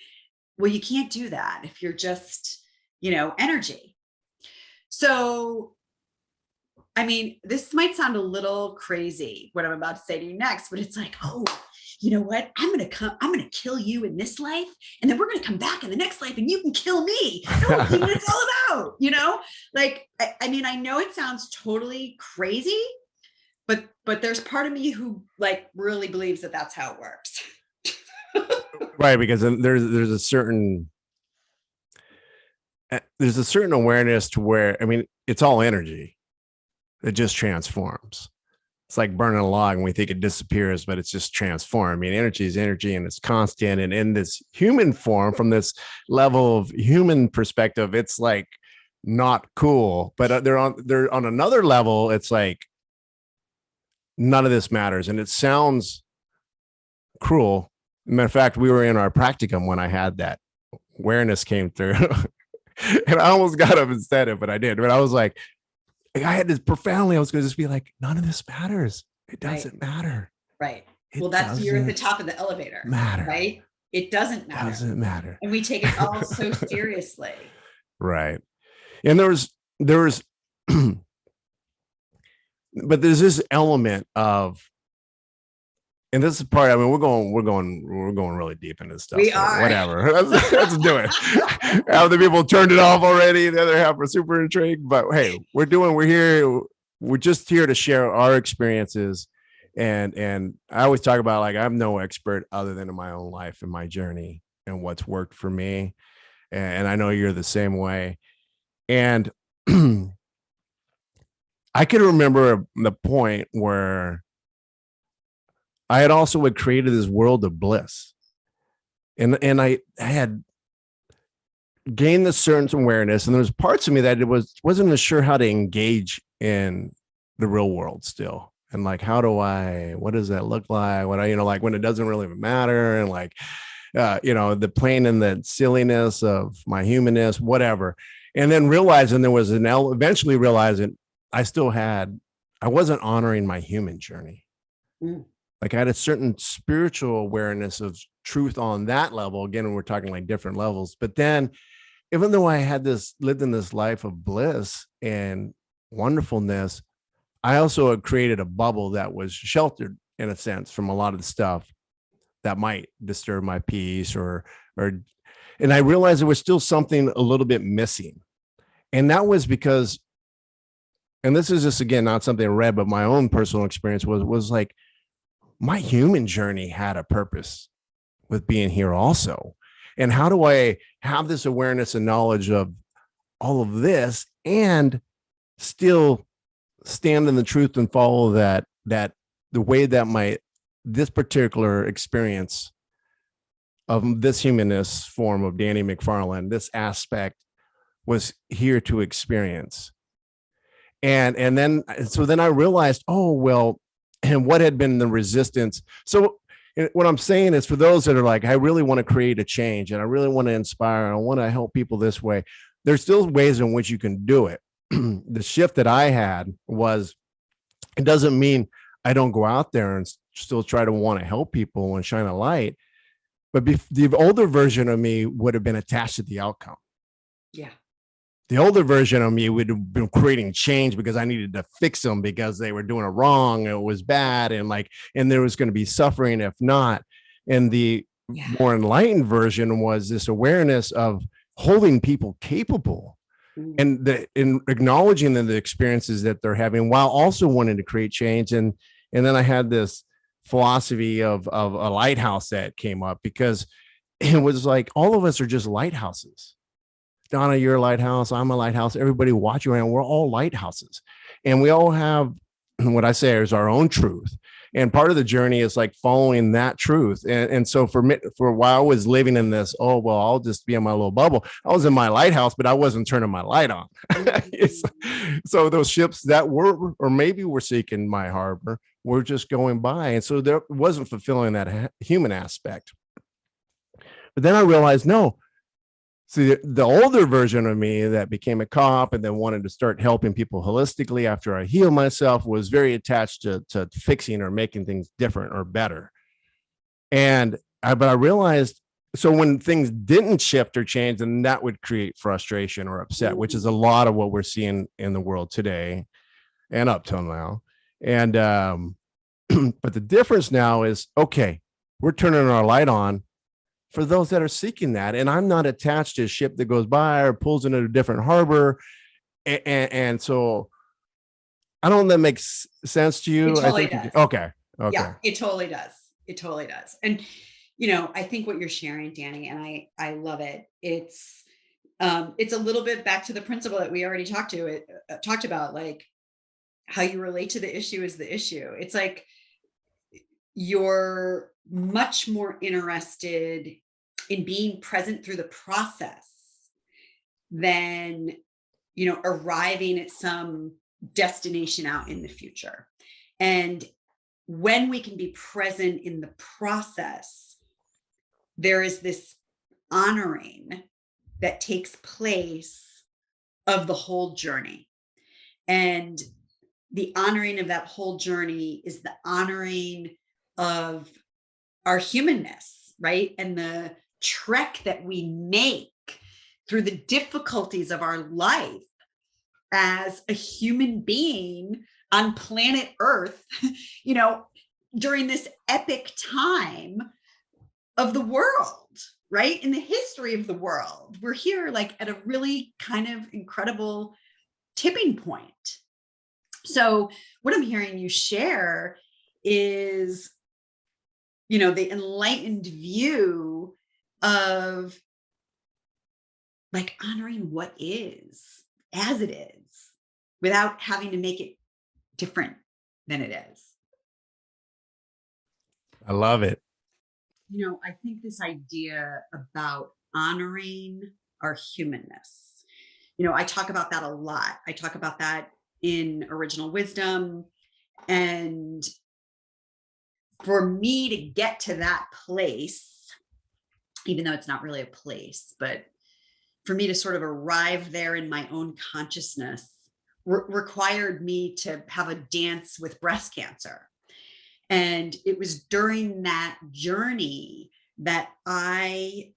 Well, you can't do that if you're just, energy. So, I mean, this might sound a little crazy, what I'm about to say to you next, but it's like, oh, you know what? I'm going to kill you in this life. And then we're going to come back in the next life and you can kill me. No, what it's all about, like, I mean, I know it sounds totally crazy, but there's part of me who like really believes that that's how it works. Right. Because there's a certain awareness to where, I mean, it's all energy. It just transforms. It's like burning a log and we think it disappears, but it's just transformed. I mean, energy is energy and it's constant. And in this human form, from this level of human perspective, it's like not cool. But they're on another level. It's like none of this matters, and it sounds cruel. Matter of fact, we were in our practicum when I had that awareness came through, and I almost got up and said it, but I did. But I was like, I had this profoundly, I was going to just be like, none of this matters. It doesn't matter. Right. Well, you're at the top of the elevator. Matter. Right. It doesn't matter. Doesn't matter. And we take it all so seriously. Right. And there was, but there's this element of, and this is part, I mean, we're going really deep into this stuff. We are. Whatever. Let's do it. Half the people turned it off already. The other half are super intrigued. But hey, we're here. We're just here to share our experiences. And I always talk about, like, I'm no expert other than in my own life and my journey and what's worked for me. And I know you're the same way. And I can remember the point where I had also created this world of bliss. And I had gained this certain awareness, and there was parts of me that wasn't sure how to engage in the real world still. And like, what does that look like? Like when it doesn't really matter, and like, the plain and the silliness of my humanness, whatever. And then realizing there was eventually realizing I wasn't honoring my human journey. Mm. Like I had a certain spiritual awareness of truth on that level. Again, we're talking like different levels. But then even though I had lived in this life of bliss and wonderfulness, I also had created a bubble that was sheltered in a sense from a lot of the stuff that might disturb my peace and I realized there was still something a little bit missing. And that was because, and this is just, again, not something I read, but my own personal experience was like, my human journey had a purpose with being here also. And how do I have this awareness and knowledge of all of this and still stand in the truth and follow that the way that this particular experience of this humanness form of Danny McFarland, this aspect was here to experience. And then I realized, oh, well, and what had been the resistance. So what I'm saying is, for those that are like, I really want to create a change and I really want to inspire and I want to help people this way, there's still ways in which you can do it. The shift that I had was, it doesn't mean I don't go out there and still try to want to help people and shine a light, but the older version of me would have been attached to the outcome. Yeah. The older version of me would have been creating change because I needed to fix them because they were doing it wrong. It was bad. And there was going to be suffering if not. And the more enlightened version was this awareness of holding people capable and in acknowledging the experiences that they're having while also wanting to create change. And then I had this philosophy of a lighthouse that came up, because it was like, all of us are just lighthouses. Donna, you're a lighthouse. I'm a lighthouse. Everybody watching around, we're all lighthouses. And we all have what I say is our own truth. And part of the journey is like following that truth. And so for me, for a while I was living in this, oh, well, I'll just be in my little bubble. I was in my lighthouse, but I wasn't turning my light on. So those ships that were, or maybe were seeking my harbor, were just going by. And so there wasn't fulfilling that human aspect. But then I realized, no, see, the older version of me that became a cop and then wanted to start helping people holistically after I healed myself was very attached to fixing or making things different or better. But I realized, so when things didn't shift or change, then that would create frustration or upset, which is a lot of what we're seeing in the world today and up till now. And, but the difference now is, okay, we're turning our light on for those that are seeking that. And I'm not attached to a ship that goes by or pulls into a different harbor. And so I don't know if that makes sense to you. It totally I think does. okay. Yeah, it totally does. It totally does. And, I think what you're sharing, Danny, and I love it. It's a little bit back to the principle that we already talked about, like how you relate to the issue is the issue. It's like, you're much more interested in being present through the process than, arriving at some destination out in the future. And when we can be present in the process, there is this honoring that takes place of the whole journey. And the honoring of that whole journey is the honoring of our humanness, right? And the trek that we make through the difficulties of our life as a human being on planet Earth, during this epic time of the world, right? In the history of the world. We're here like at a really kind of incredible tipping point. So what I'm hearing you share is, the enlightened view of like honoring what is as it is without having to make it different than it is. I love it. I think this idea about honoring our humanness, I talk about that a lot. I talk about that in Original Wisdom. And for me to get to that place, even though it's not really a place, but for me to sort of arrive there in my own consciousness required me to have a dance with breast cancer. And it was during that journey that I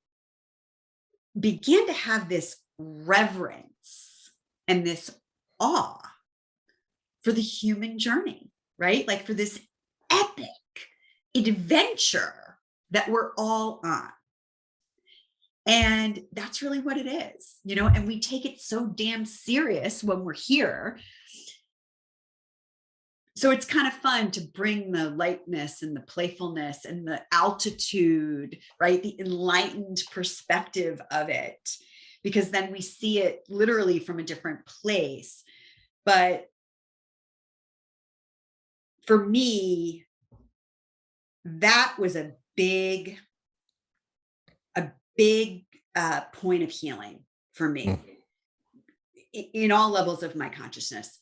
began to have this reverence and this awe for the human journey, right? Like for this epic adventure that we're all on. And that's really what it is, and we take it so damn serious when we're here. So it's kind of fun to bring the lightness and the playfulness and the altitude, right? The enlightened perspective of it, because then we see it literally from a different place. But for me, that was a big point of healing for me in all levels of my consciousness,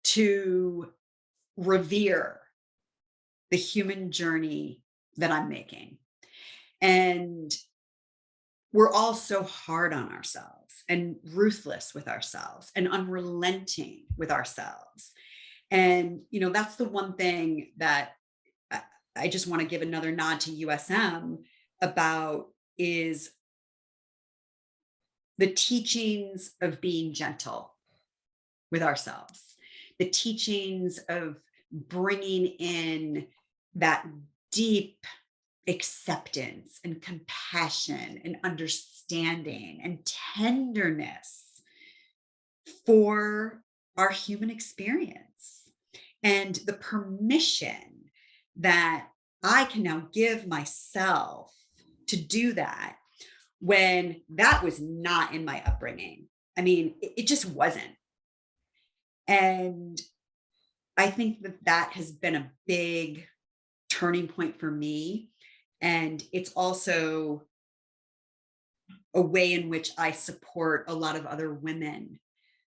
to revere the human journey that I'm making. And we're all so hard on ourselves and ruthless with ourselves and unrelenting with ourselves. And, that's the one thing that I just want to give another nod to USM about, is the teachings of being gentle with ourselves, the teachings of bringing in that deep acceptance and compassion and understanding and tenderness for our human experience, and the permission that I can now give myself to do that when that was not in my upbringing. I mean, it just wasn't. And I think that has been a big turning point for me. And it's also a way in which I support a lot of other women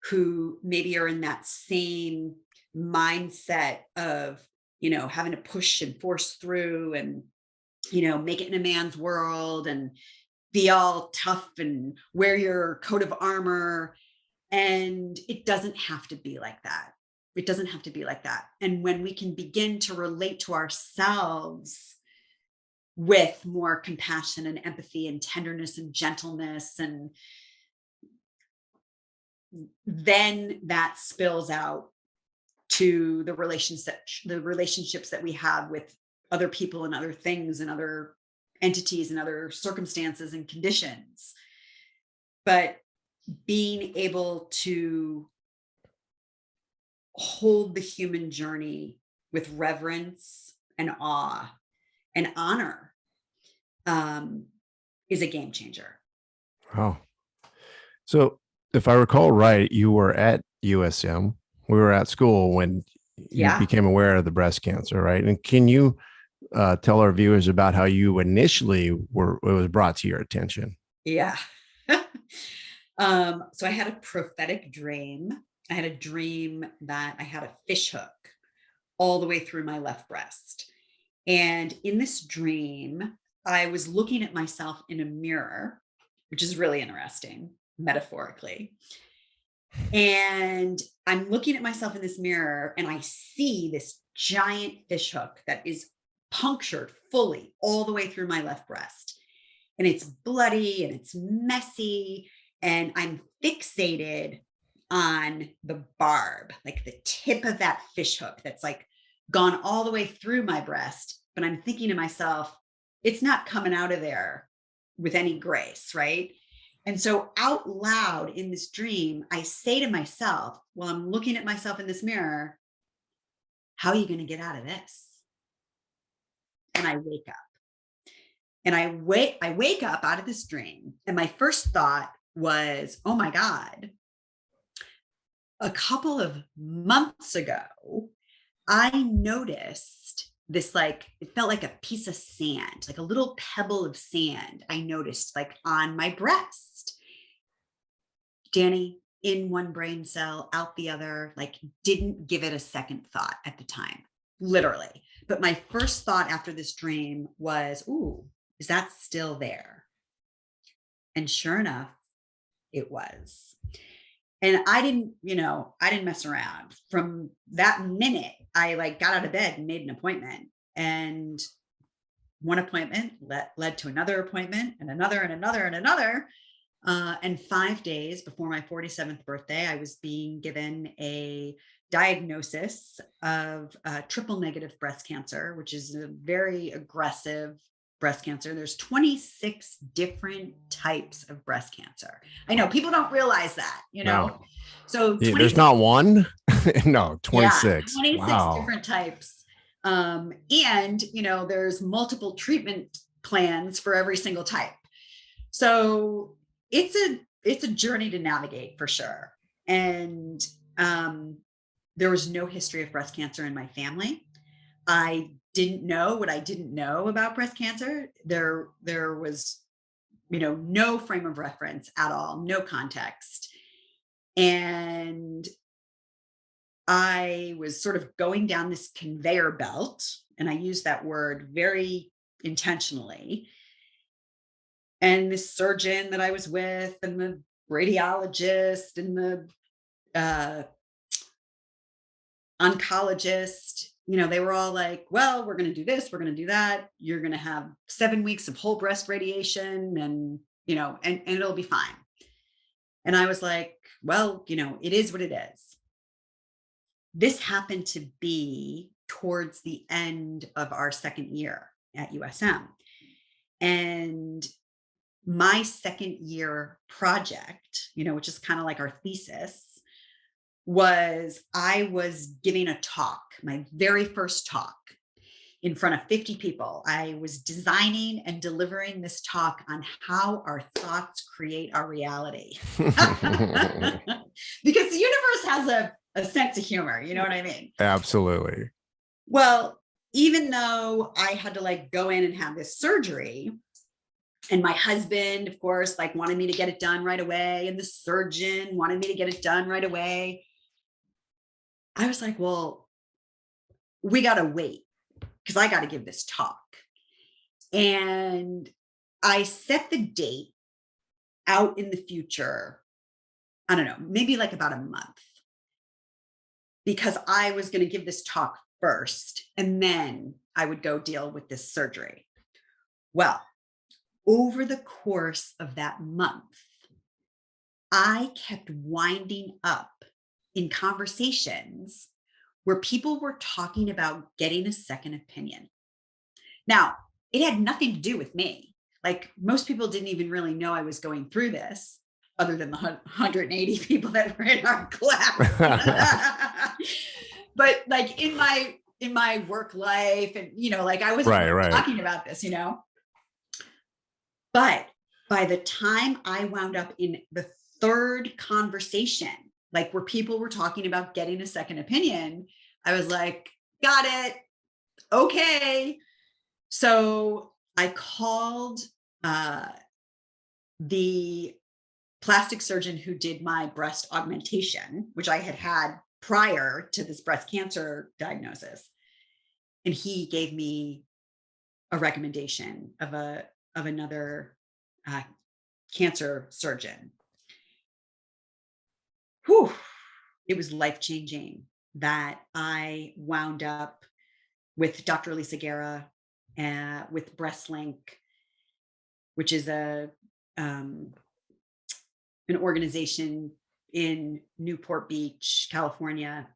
who maybe are in that same mindset of, having to push and force through and, make it in a man's world and be all tough and wear your coat of armor. And it doesn't have to be like that. It doesn't have to be like that. And when we can begin to relate to ourselves with more compassion and empathy and tenderness and gentleness, and then that spills out to the relationships that we have with other people and other things and other entities and other circumstances and conditions. But being able to hold the human journey with reverence and awe and honor is a game changer. Oh, so if I recall right, you were at USM. We were at school when you became aware of the breast cancer, right? And can you tell our viewers about how you initially it was brought to your attention? Yeah. So I had a prophetic dream. I had a dream that I had a fish hook all the way through my left breast. And in this dream, I was looking at myself in a mirror, which is really interesting, metaphorically. And I'm looking at myself in this mirror and I see this giant fish hook that is punctured fully all the way through my left breast. And it's bloody and it's messy. And I'm fixated on the barb, like the tip of that fish hook that's like gone all the way through my breast. But I'm thinking to myself, it's not coming out of there with any grace, right? And so out loud in this dream, I say to myself, while I'm looking at myself in this mirror, how are you going to get out of this? And I wake up. And I wake up out of this dream. And my first thought was, oh my God, a couple of months ago, I noticed this, like, it felt like a piece of sand, like a little pebble of sand I noticed like on my breast. Danny, in one brain cell, out the other, like didn't give it a second thought at the time, literally. But my first thought after this dream was, ooh, is that still there? And sure enough, it was. And I didn't mess around. From that minute, I like got out of bed and made an appointment. And one appointment led to another appointment and another and another and another. And 5 days before my 47th birthday, I was being given a diagnosis of triple negative breast cancer, which is a very aggressive breast cancer. There's 26 different types of breast cancer. I know people don't realize that, No. So there's not one. No, 26. Yeah, 26 Wow. different types. And there's multiple treatment plans for every single type. So it's a journey to navigate for sure. And there was no history of breast cancer in my family. I didn't know what I didn't know about breast cancer. There was, no frame of reference at all, no context. And I was sort of going down this conveyor belt, and I use that word very intentionally. And this surgeon that I was with, and the radiologist, and the oncologist, they were all like, well, we're going to do this, we're going to do that. You're going to have 7 weeks of whole breast radiation and it'll be fine. And I was like, well, it is what it is. This happened to be towards the end of our second year at USM. And my second year project, which is kind of like our thesis, was I was giving a talk, my very first talk, in front of 50 people. I was designing and delivering this talk on how our thoughts create our reality. Because the universe has a sense of humor, you know what I mean? Absolutely. Well, even though I had to like go in and have this surgery, and my husband, of course, like wanted me to get it done right away, and the surgeon wanted me to get it done right away, I was like, well, we got to wait because I got to give this talk. And I set the date out in the future. I don't know, maybe like about a month, because I was going to give this talk first and then I would go deal with this surgery. Well, over the course of that month, I kept winding up in conversations where people were talking about getting a second opinion. Now, it had nothing to do with me. Like, most people didn't even really know I was going through this, other than the 180 people that were in our class. But like in my work life, and like I wasn't really Right. talking about this, But by the time I wound up in the third conversation, like where people were talking about getting a second opinion, I was like, got it. Okay. So I called the plastic surgeon who did my breast augmentation, which I had had prior to this breast cancer diagnosis. And he gave me a recommendation of another uh, cancer surgeon. Whew, it was life changing that I wound up with Dr. Lisa Guerra, with BreastLink, which is um, an organization in Newport Beach, California.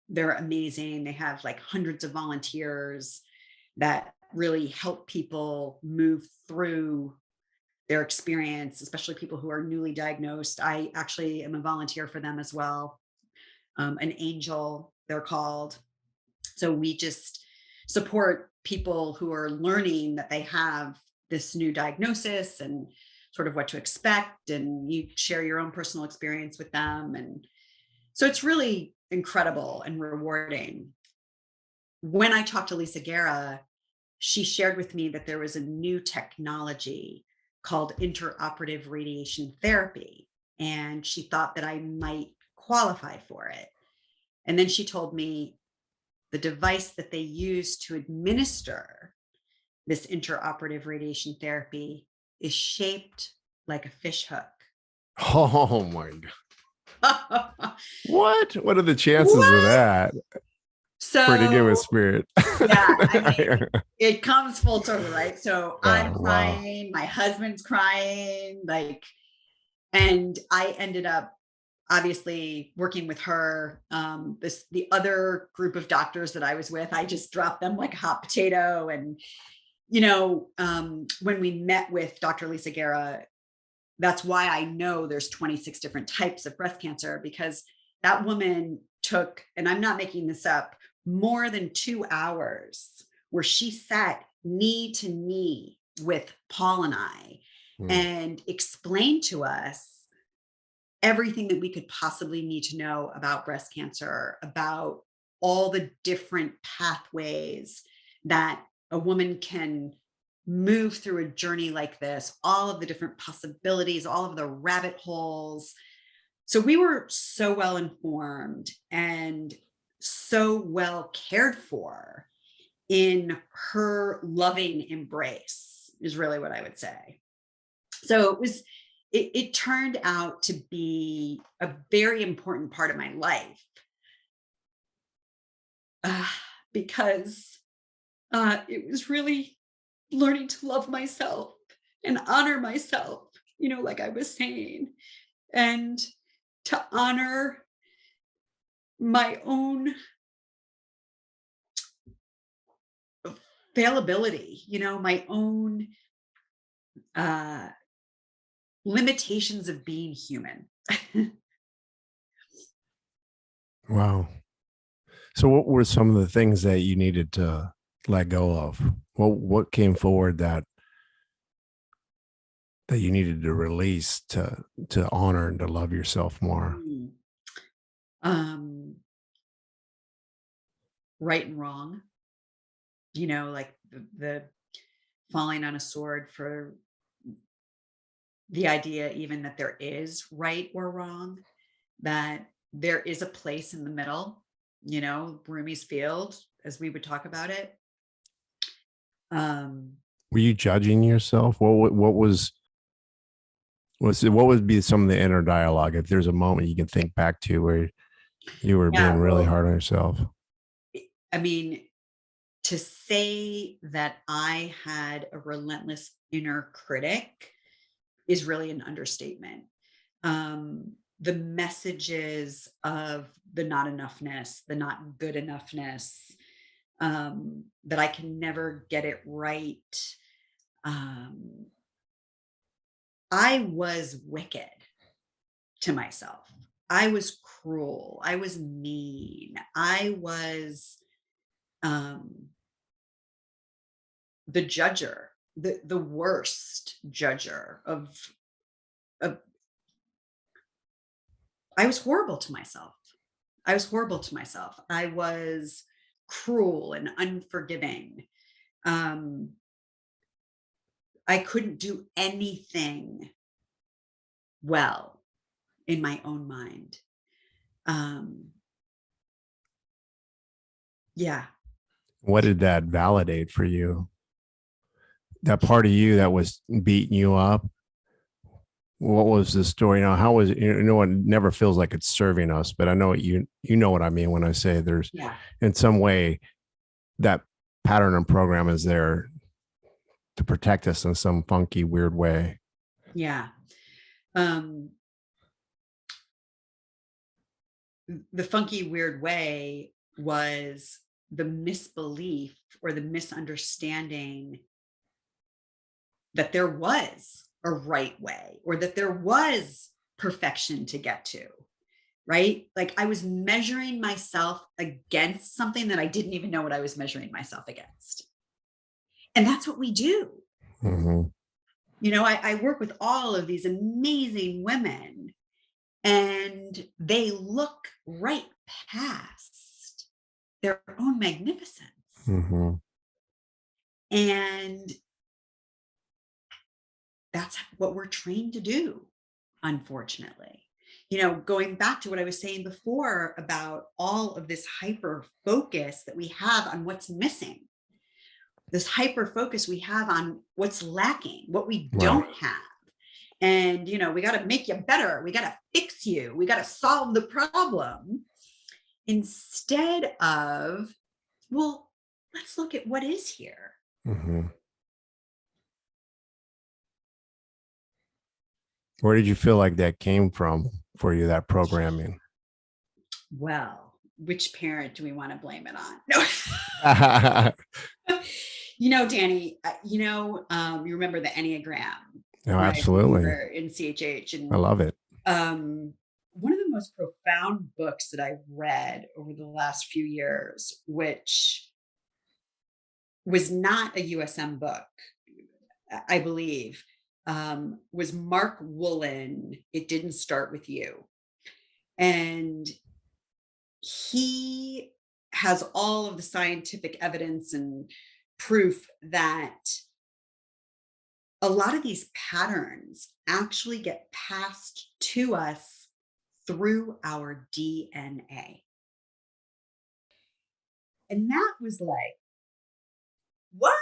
They're amazing. They have like hundreds of volunteers that really help people move through their experience, especially people who are newly diagnosed. I actually am a volunteer for them as well. An angel, they're called. So we just support people who are learning that they have this new diagnosis and sort of what to expect. And you share your own personal experience with them. And so it's really incredible and rewarding. When I talked to Lisa Guerra, she shared with me that there was a new technology called interoperative radiation therapy. And she thought that I might qualify for it. And then she told me the device that they use to administer this interoperative radiation therapy is shaped like a fish hook. Oh my God. What are the chances of What? that? Pretty good with So, spirit. yeah, I mean, it comes full circle, right? So I'm Wow. crying, my husband's crying, like, and I ended up obviously working with her. The other group of doctors that I was with, I just dropped them like a hot potato. And when we met with Dr. Lisa Guerra, that's why I know there's 26 different types of breast cancer, because that woman took, and I'm not making this up, more than 2 hours where she sat knee to knee with Paul and I Hmm. and explained to us everything that we could possibly need to know about breast cancer, about all the different pathways that a woman can move through a journey like this, all of the different possibilities, all of the rabbit holes. So we were so well informed and so well cared for in her loving embrace, is really what I would say. So it turned out to be a very important part of my life, uh, because it was really learning to love myself and honor myself, like I was saying, and to honor my own fallibility, my own uh, limitations of being human. Wow. So what were some of the things that you needed to let go of? What came forward that you needed to release to honor and to love yourself more? Mm. um, right and wrong. like the falling on a sword for the idea even that there is right or wrong, that there is a place in the middle, Rumi's field, as we would talk about it. Were you judging yourself? What would be some of the inner dialogue if there's a moment you can think back to where you were being Yeah, really well, hard on yourself? I mean, to say that I had a relentless inner critic is really an understatement. The messages of the not enoughness, the not good enoughness, that I can never get it right. Um, I was wicked to myself. I was cruel. I was mean. I was um, the judger, the worst judger of. I was horrible to myself. I was horrible to myself. I was cruel and unforgiving. Um, I couldn't do anything well in my own mind. Um, yeah, What did that validate for you? That part of you that was beating you up, what was the story? How was it? It never feels like it's serving us, but I know you know what I mean when I say there's yeah, in some way that pattern and program is there to protect us in some funky, weird way. yeah. Um, the funky, weird way was the misbelief or the misunderstanding that there was a right way or that there was perfection to get to, right? Like I was measuring myself against something that I didn't even know what I was measuring myself against. And that's what we do. Mm-hmm. I work with all of these amazing women and they look right past their own magnificence. Mm-hmm. And that's what we're trained to do, unfortunately. Going back to what I was saying before about all of this hyper focus that we have on what's missing, this hyper focus we have on what's lacking, what we Right. don't have. And, we got to make you better. We got to fix you. We got to solve the problem instead of, well, let's look at what is here. Mm-hmm. Where did you feel like that came from for you, that programming? Well, which parent do we want to blame it on? No. Danny, you remember the Enneagram, No, right? When we absolutely. were in CHH. I And love it. one of the most profound books that I've read over the last few years, which was not a USM book, I believe, was Mark Woolen. It Didn't Start With You. And he has all of the scientific evidence and proof that a lot of these patterns actually get passed to us through our DNA. And that was like, what?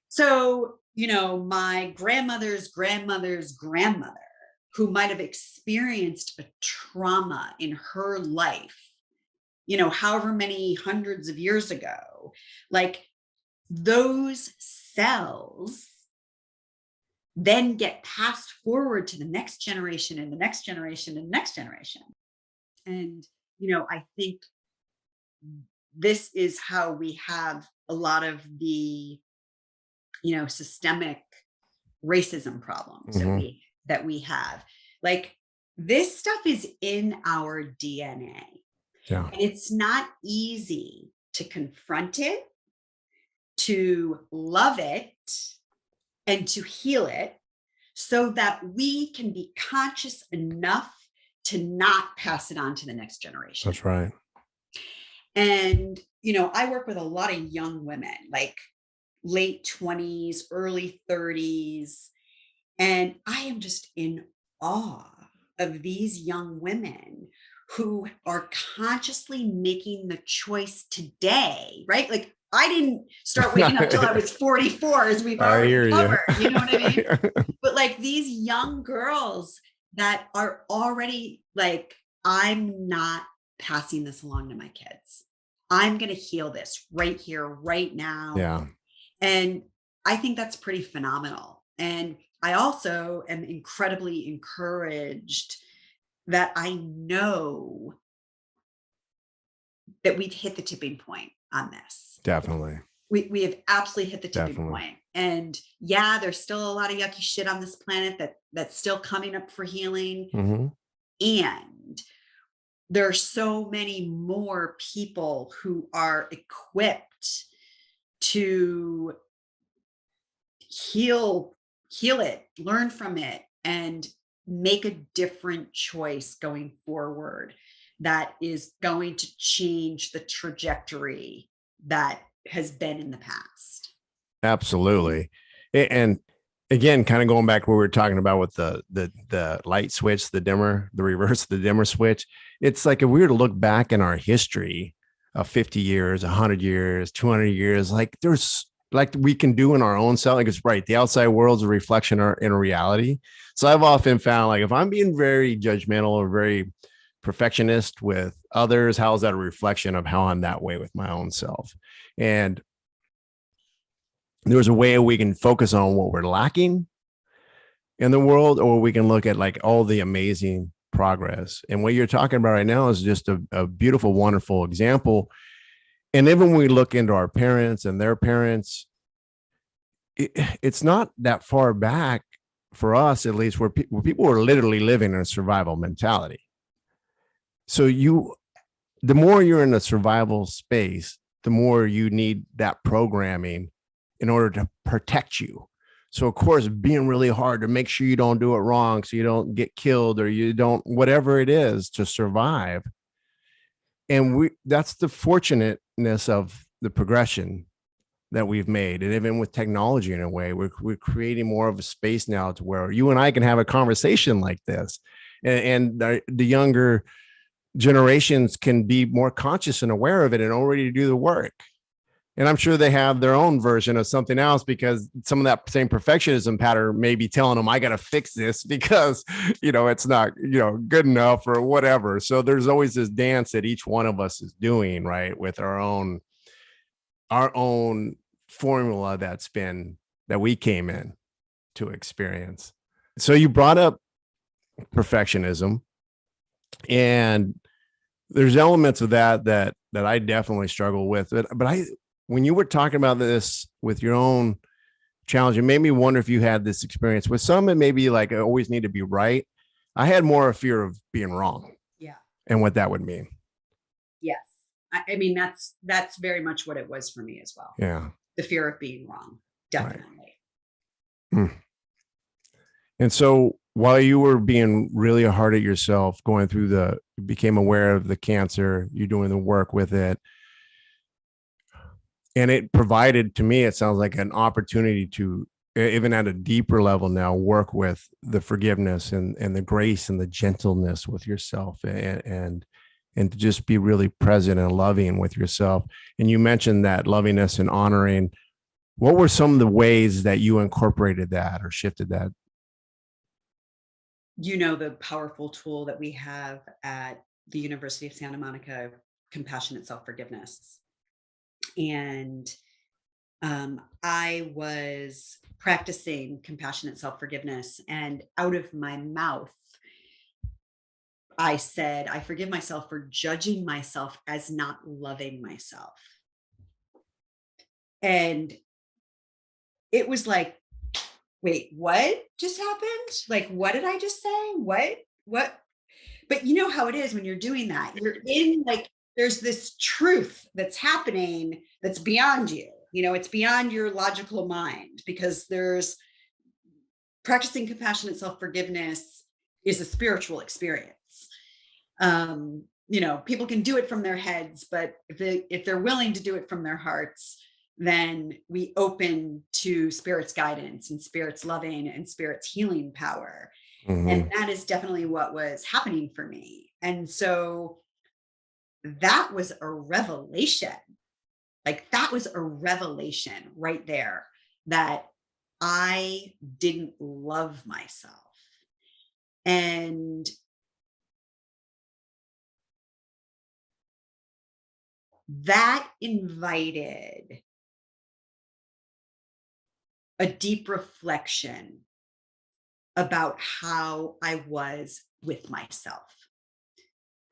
So, my grandmother's grandmother's grandmother, who might have experienced a trauma in her life, however many hundreds of years ago, like those cells then get passed forward to the next generation and the next generation and the next generation. And, I think this is how we have a lot of the, systemic racism problems Mm-hmm. that we have. Like this stuff is in our DNA. Yeah. And it's not easy to confront it, to love it, and to heal it so that we can be conscious enough to not pass it on to the next generation. That's right. And, I work with a lot of young women, like late 20s, early 30s. And I am just in awe of these young women who are consciously making the choice today, right? Like I didn't start waking up till I was 44, as we've I already hear you. covered. You know what I mean? But like these young girls that are already like, I'm not passing this along to my kids. I'm going to heal this right here, right now. Yeah, And I think that's pretty phenomenal. And I also am incredibly encouraged that I know that we've hit the tipping point on this. definitely. We have absolutely hit the tipping Definitely. point. And yeah, there's still a lot of yucky shit on this planet that's still coming up for healing. Hmm. And there are so many more people who are equipped to heal it, learn from it, and make a different choice going forward that is going to change the trajectory that has been in the past. Absolutely. And again, kind of going back to what we were talking about with the light switch, the dimmer, the reverse of the dimmer switch. It's like if we were to look back in our history of 50 years, 100 years, 200 years, like there's like we can do in our own self. Like it's right. The outside world's a reflection in reality. So I've often found like if I'm being very judgmental or very perfectionist with others, how's that a reflection of how I'm that way with my own self? And there's a way we can focus on what we're lacking in the world, or we can look at like all the amazing progress. And what you're talking about right now is just a beautiful, wonderful example. And even when we look into our parents and their parents, it's not that far back for us, at least, where people were literally living in a survival mentality. So the more you're in a survival space, the more you need that programming in order to protect you. So of course, being really hard to make sure you don't do it wrong, so you don't get killed or you don't, whatever it is to survive. And that's the fortunateness of the progression that we've made. And even with technology in a way, we're creating more of a space now to where you and I can have a conversation like this. And the younger generations can be more conscious and aware of it and already do the work. And I'm sure they have their own version of something else because some of that same perfectionism pattern may be telling them, I got to fix this because, it's not, good enough or whatever. So there's always this dance that each one of us is doing, right, with our own formula that we came in to experience. So you brought up perfectionism, and there's elements of that I definitely struggle with. But when you were talking about this with your own challenge, it made me wonder if you had this experience with some. It may be like I always need to be right. I had more a fear of being wrong. Yeah. And what that would mean. Yes. I mean, that's very much what it was for me as well. Yeah. The fear of being wrong. Definitely. Right. And so while you were being really hard at yourself, going through became aware of the cancer, you're doing the work with it. And it provided, to me, it sounds like an opportunity to, even at a deeper level now, work with the forgiveness and the grace and the gentleness with yourself and to just be really present and loving with yourself. And you mentioned that lovingness and honoring. What were some of the ways that you incorporated that or shifted that? The powerful tool that we have at the University of Santa Monica, compassionate self-forgiveness. And I was practicing compassionate self-forgiveness, and out of my mouth, I said, I forgive myself for judging myself as not loving myself. And it was like, wait, what just happened? Like, what did I just say? What? But you know how it is when you're doing that. You're in like, there's this truth that's happening that's beyond you. It's beyond your logical mind because there's practicing compassionate self-forgiveness is a spiritual experience. people can do it from their heads, but if they're willing to do it from their hearts, then we open to spirit's guidance and spirit's loving and spirit's healing power. And that is definitely what was happening for me. And so that was a revelation. Like, that was a revelation right there, that I didn't love myself. And that invited a deep reflection about how I was with myself,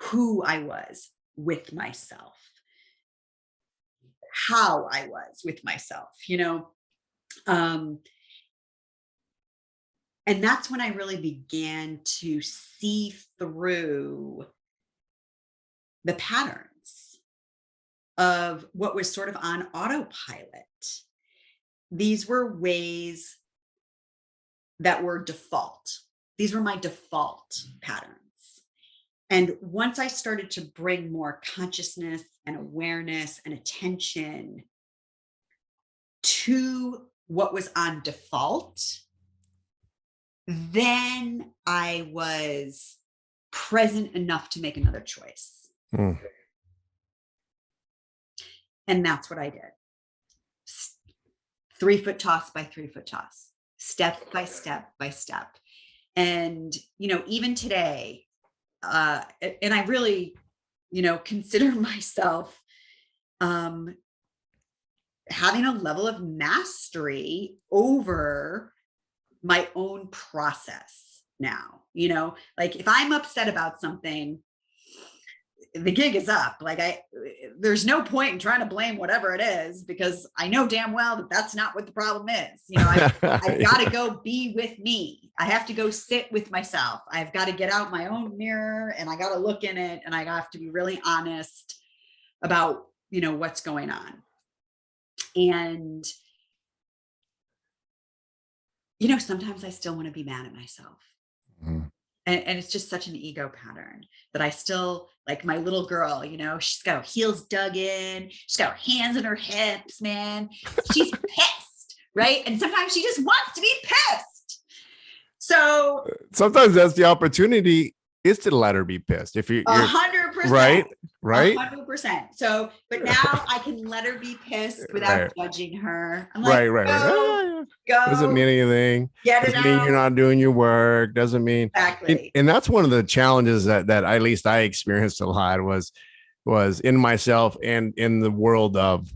who I was with myself, how I was with myself, and that's when I really began to see through the patterns of what was sort of on autopilot. These were ways that were default. These were my default patterns. And once I started to bring more consciousness and awareness and attention to what was on default, then I was present enough to make another choice. And that's what I did. 3-foot toss by 3-foot toss, step by step by step. And, even today, and I really, consider myself having a level of mastery over my own process now. Like, if I'm upset about something, the gig is up. Like, there's no point in trying to blame whatever it is, because I know damn well that that's not what the problem is. I've got to go be with me. I have to go sit with myself. I've got to get out my own mirror, and I got to look in it, and I have to be really honest about, what's going on. And, sometimes I still want to be mad at myself. And it's just such an ego pattern that I still, like, my little girl, she's got her heels dug in. She's got her hands in her hips, man. She's pissed, right? And sometimes she just wants to be pissed. So sometimes that's the opportunity, is to let her be pissed. If you're 100%, right, 100%. So, but now I can let her be pissed without judging her. I'm like, right. Go. Doesn't mean anything. Get it doesn't mean out. you're not doing your work. Doesn't mean exactly. And that's one of the challenges that at least I experienced a lot was in myself and in the world of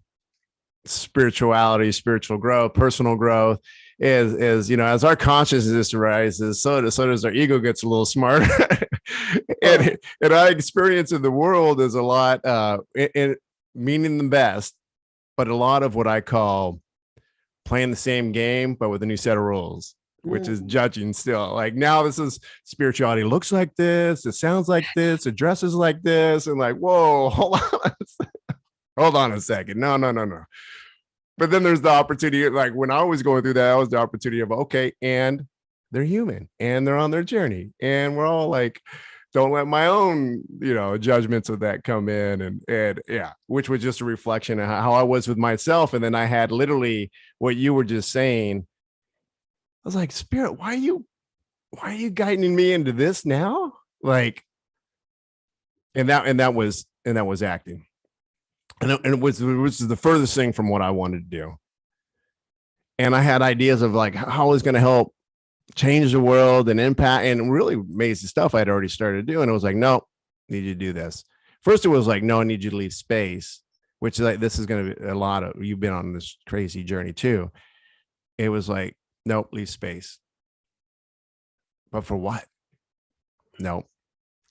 spirituality, spiritual growth, personal growth. Is as our consciousness rises, so does our ego gets a little smarter. and I experience in the world is a lot in meaning the best, but a lot of what I call playing the same game, but with a new set of rules, which is judging still. Like, now this is spirituality looks like this, it sounds like this, it dresses like this, and like, whoa, hold on a second. No. But then there's the opportunity, like when I was going through that was the opportunity of, okay, and they're human and they're on their journey, and we're all like, don't let my own judgments of that come in, and yeah, which was just a reflection of how I was with myself. And then I had literally what you were just saying. I was like, Spirit, why are you guiding me into this now? Like, and that was acting. And it was the furthest thing from what I wanted to do. And I had ideas of like how I was going to help change the world and impact, and really amazing stuff I'd already started doing. It was like, no, need you to do this. First, it was like, no, I need you to leave space, which is like, this is going to be a lot of, you've been on this crazy journey too. It was like, nope, leave space. But for what? Nope,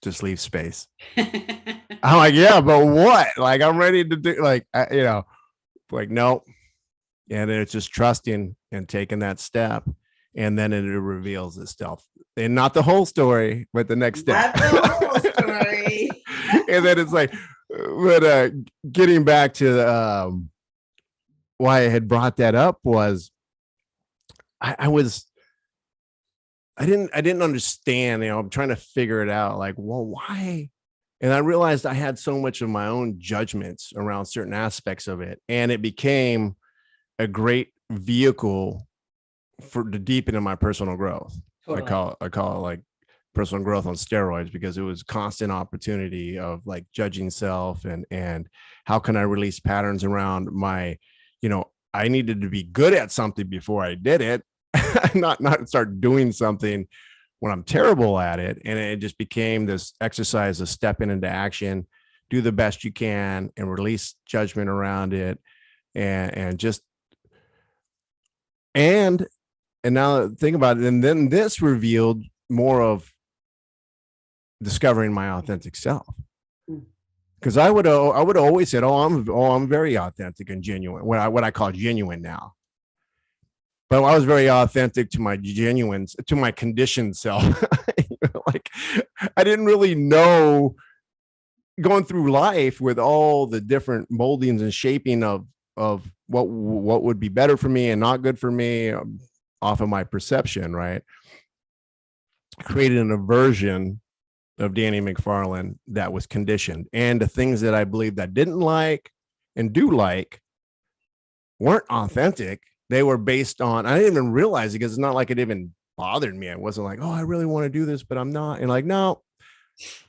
just leave space. I'm like, yeah, but what? Like, I'm ready to do, like, like, nope. And then it's just trusting and taking that step. And then it reveals itself, and not the whole story, but the next step. Not the whole story. And then it's like, but getting back to why I had brought that up was I didn't understand, I'm trying to figure it out. Like, well, why And I realized I had so much of my own judgments around certain aspects of it. And it became a great vehicle for to deepen in my personal growth. Totally. I call it like personal growth on steroids, because it was constant opportunity of like judging self and how can I release patterns around my, I needed to be good at something before I did it, not start doing something when I'm terrible at it. And it just became this exercise of stepping into action, do the best you can, and release judgment around it, and just and now think about it. And then this revealed more of discovering my authentic self. Because I would always said, I'm very authentic and genuine, what I call genuine now. But I was very authentic to my to my conditioned self. Like I didn't really know, going through life with all the different moldings and shaping of what would be better for me and not good for me, off of my perception, right? Created an aversion of Danny McFarland that was conditioned, and the things that I believed I didn't like and do like weren't authentic. They were based on, I didn't even realize it, because it's not like it even bothered me. It wasn't like, oh, I really want to do this, but I'm not. And like, no,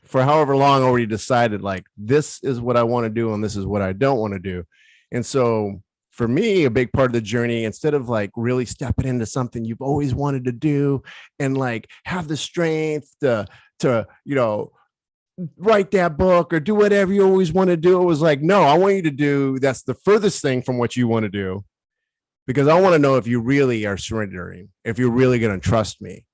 for however long I already decided like, this is what I want to do and this is what I don't want to do. And so for me, a big part of the journey, instead of like really stepping into something you've always wanted to do and like have the strength to write that book or do whatever you always want to do, it was like, no, I want you to do that's the furthest thing from what you want to do, because I want to know if you really are surrendering, if you're really going to trust me.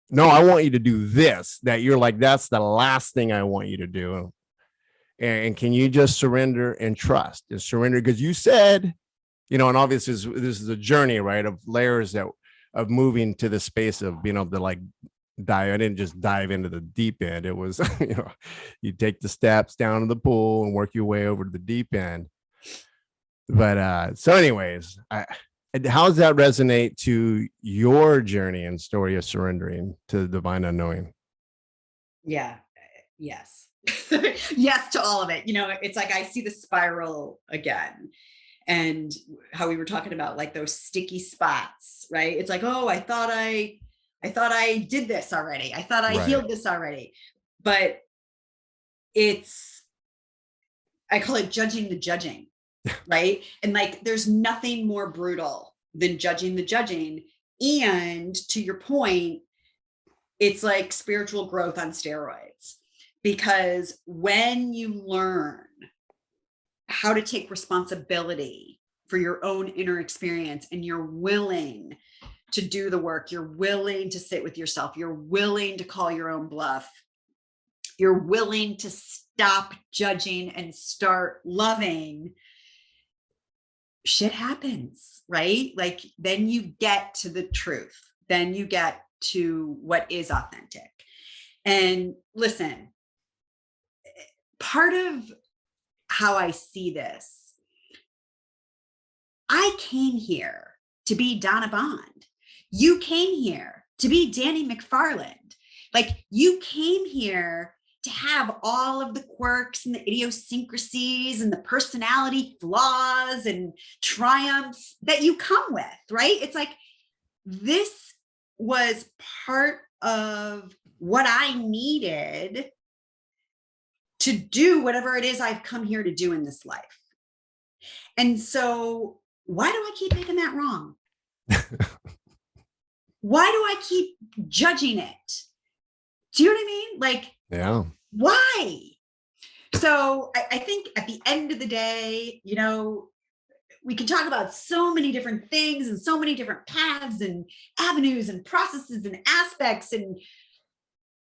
No, I want you to do this, that you're like, that's the last thing I want you to do. And can you just surrender and trust and surrender? Because you said, and obviously this is a journey, right, of layers of moving to the space of being able to like dive. I didn't just dive into the deep end. It was, you take the steps down to the pool and work your way over to the deep end. But so anyways, how does that resonate to your journey and story of surrendering to the divine unknowing? Yeah. Yes. Yes to all of it. It's like I see the spiral again, and how we were talking about like those sticky spots, right? It's like, oh, I thought I did this already. I thought I healed this already. But I call it judging the judging. Right. And like, there's nothing more brutal than judging the judging. And to your point, it's like spiritual growth on steroids, because when you learn how to take responsibility for your own inner experience, and you're willing to do the work, you're willing to sit with yourself, you're willing to call your own bluff, you're willing to stop judging and start loving, shit happens, right? Like then you get to the truth, then you get to what is authentic. And listen, part of how I see this, I came here to be Donna Bond. You came here to be Danny McFarland. Like you came here to have all of the quirks and the idiosyncrasies and the personality flaws and triumphs that you come with, right? It's like, this was part of what I needed to do whatever it is I've come here to do in this life. And so why do I keep making that wrong? Why do I keep judging it? Do you know what I mean? Like, yeah. Why? So I think at the end of the day, we can talk about so many different things and so many different paths and avenues and processes and aspects. And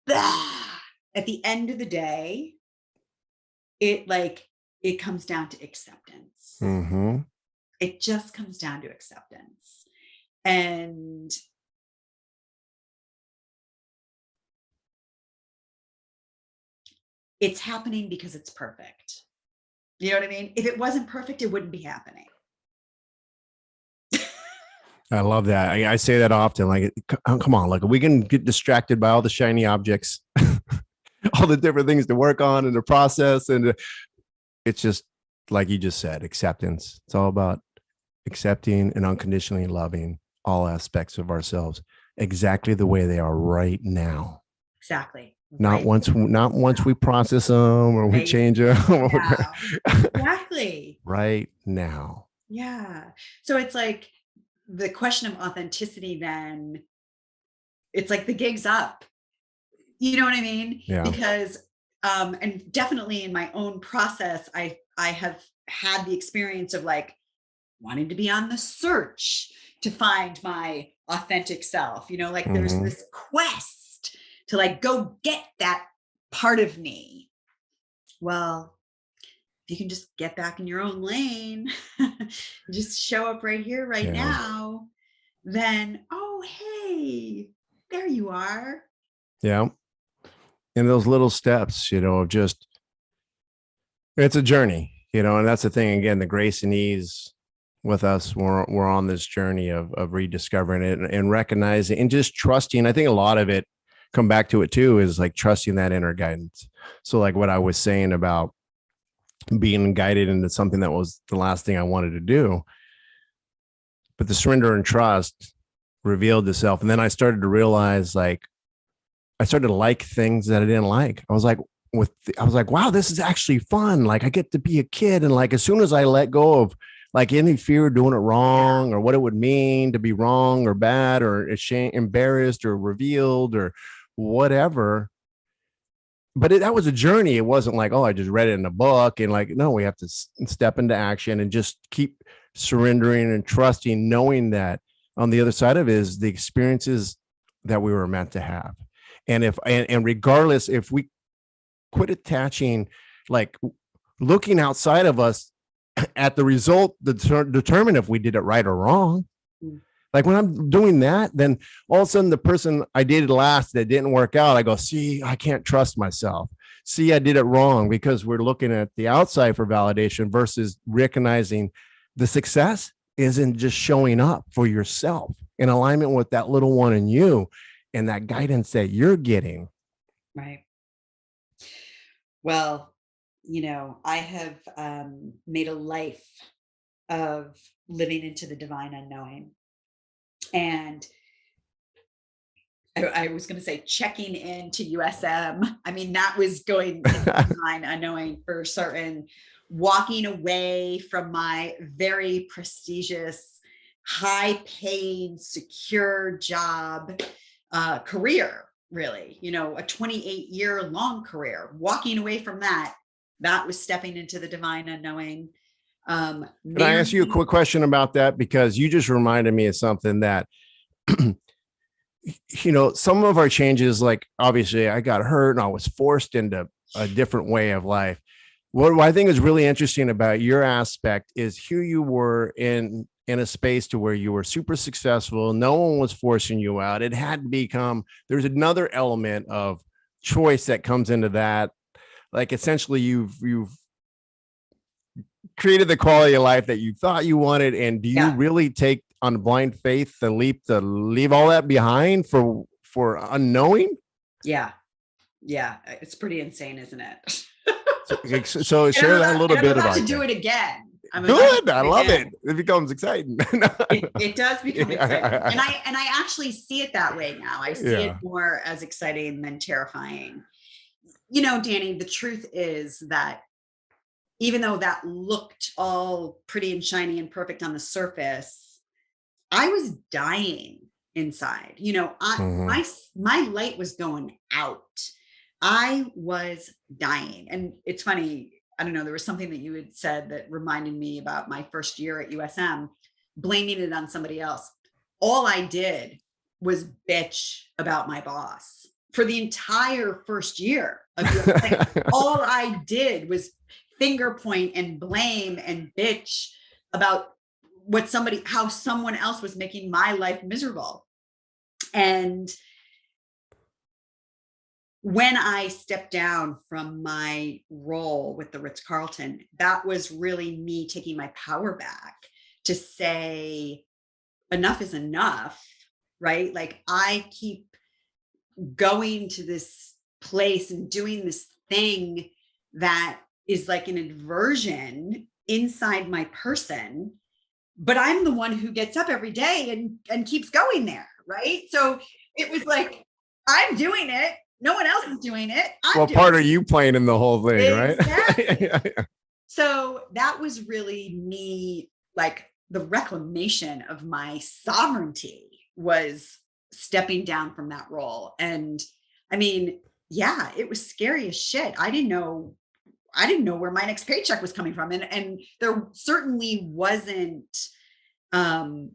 at the end of the day, it comes down to acceptance. Mm-hmm. It just comes down to acceptance. And it's happening because it's perfect. You know what I mean? If it wasn't perfect, it wouldn't be happening. I love that. I say that often. Like, come on, like we can get distracted by all the shiny objects all the different things to work on in the process. And it's just like you just said, acceptance. It's all about accepting and unconditionally loving all aspects of ourselves exactly the way they are right now. Exactly. Not once we process them or we change them. Yeah. Exactly. Right now. Yeah. So it's like the question of authenticity then, it's like the gig's up. You know what I mean? Yeah. Because and definitely in my own process, I have had the experience of like wanting to be on the search to find my authentic self. You know, like there's this quest to like go get that part of me. Well, if you can just get back in your own lane, just show up right here, right now, then, oh, hey, there you are. Yeah. And those little steps, of just, it's a journey, and that's the thing. Again, the grace and ease with us, we're on this journey of rediscovering it and recognizing and just trusting. I think a lot of it come back to it too, is like trusting that inner guidance. So like what I was saying about being guided into something that was the last thing I wanted to do, but the surrender and trust revealed itself. And then I started to realize, like, I started to like things that I didn't like. I was like, wow, this is actually fun. Like I get to be a kid. And like, as soon as I let go of like any fear of doing it wrong or what it would mean to be wrong or bad or ashamed, embarrassed or revealed or whatever. But that was a journey. It wasn't like, oh, I just read it in a book. And like, no, we have to step into action and just keep surrendering and trusting, knowing that on the other side of it is the experiences that we were meant to have. And and regardless, if we quit attaching, like looking outside of us at the result to determine if we did it right or wrong. Like when I'm doing that, then all of a sudden the person I dated last that didn't work out, I go, see, I can't trust myself. See, I did it wrong, because we're looking at the outside for validation versus recognizing the success isn't just showing up for yourself in alignment with that little one in you and that guidance that you're getting. Right. Well, I have made a life of living into the divine unknowing. And I was going to say checking into USM. I mean, that was going divine unknowing for certain. Walking away from my very prestigious, high-paid, secure job, career, really, a 28-year long career. Walking away from that was stepping into the divine unknowing. Can I ask you a quick question about that? Because you just reminded me of something that, some of our changes, like obviously I got hurt and I was forced into a different way of life. What I think is really interesting about your aspect is here you were in a space to where you were super successful. No one was forcing you out. It had become, there's another element of choice that comes into that. Like essentially you've created the quality of life that you thought you wanted. And do you really take on blind faith the leap to leave all that behind for unknowing? Yeah. It's pretty insane, isn't it? So share that a little bit about to do it again. Good. I love it. It becomes exciting. It does become exciting. And I actually see it that way now. I see it more as exciting than terrifying. Danny, the truth is that even though that looked all pretty and shiny and perfect on the surface, I was dying inside. My light was going out. I was dying. And it's funny, I don't know, there was something that you had said that reminded me about my first year at USM, blaming it on somebody else. All I did was bitch about my boss for the entire first year of USM. All I did was finger point and blame and bitch about how someone else was making my life miserable. And when I stepped down from my role with the Ritz-Carlton, that was really me taking my power back to say, enough is enough, right? Like I keep going to this place and doing this thing that is like an inversion inside my person, but I'm the one who gets up every day and keeps going there, right? So it was like, I'm doing it. No one else is doing it. What part are you playing in the whole thing, right? Exactly. So that was really me, like the reclamation of my sovereignty was stepping down from that role. And I mean, yeah, it was scary as shit. I didn't know where my next paycheck was coming from. And there certainly wasn't, I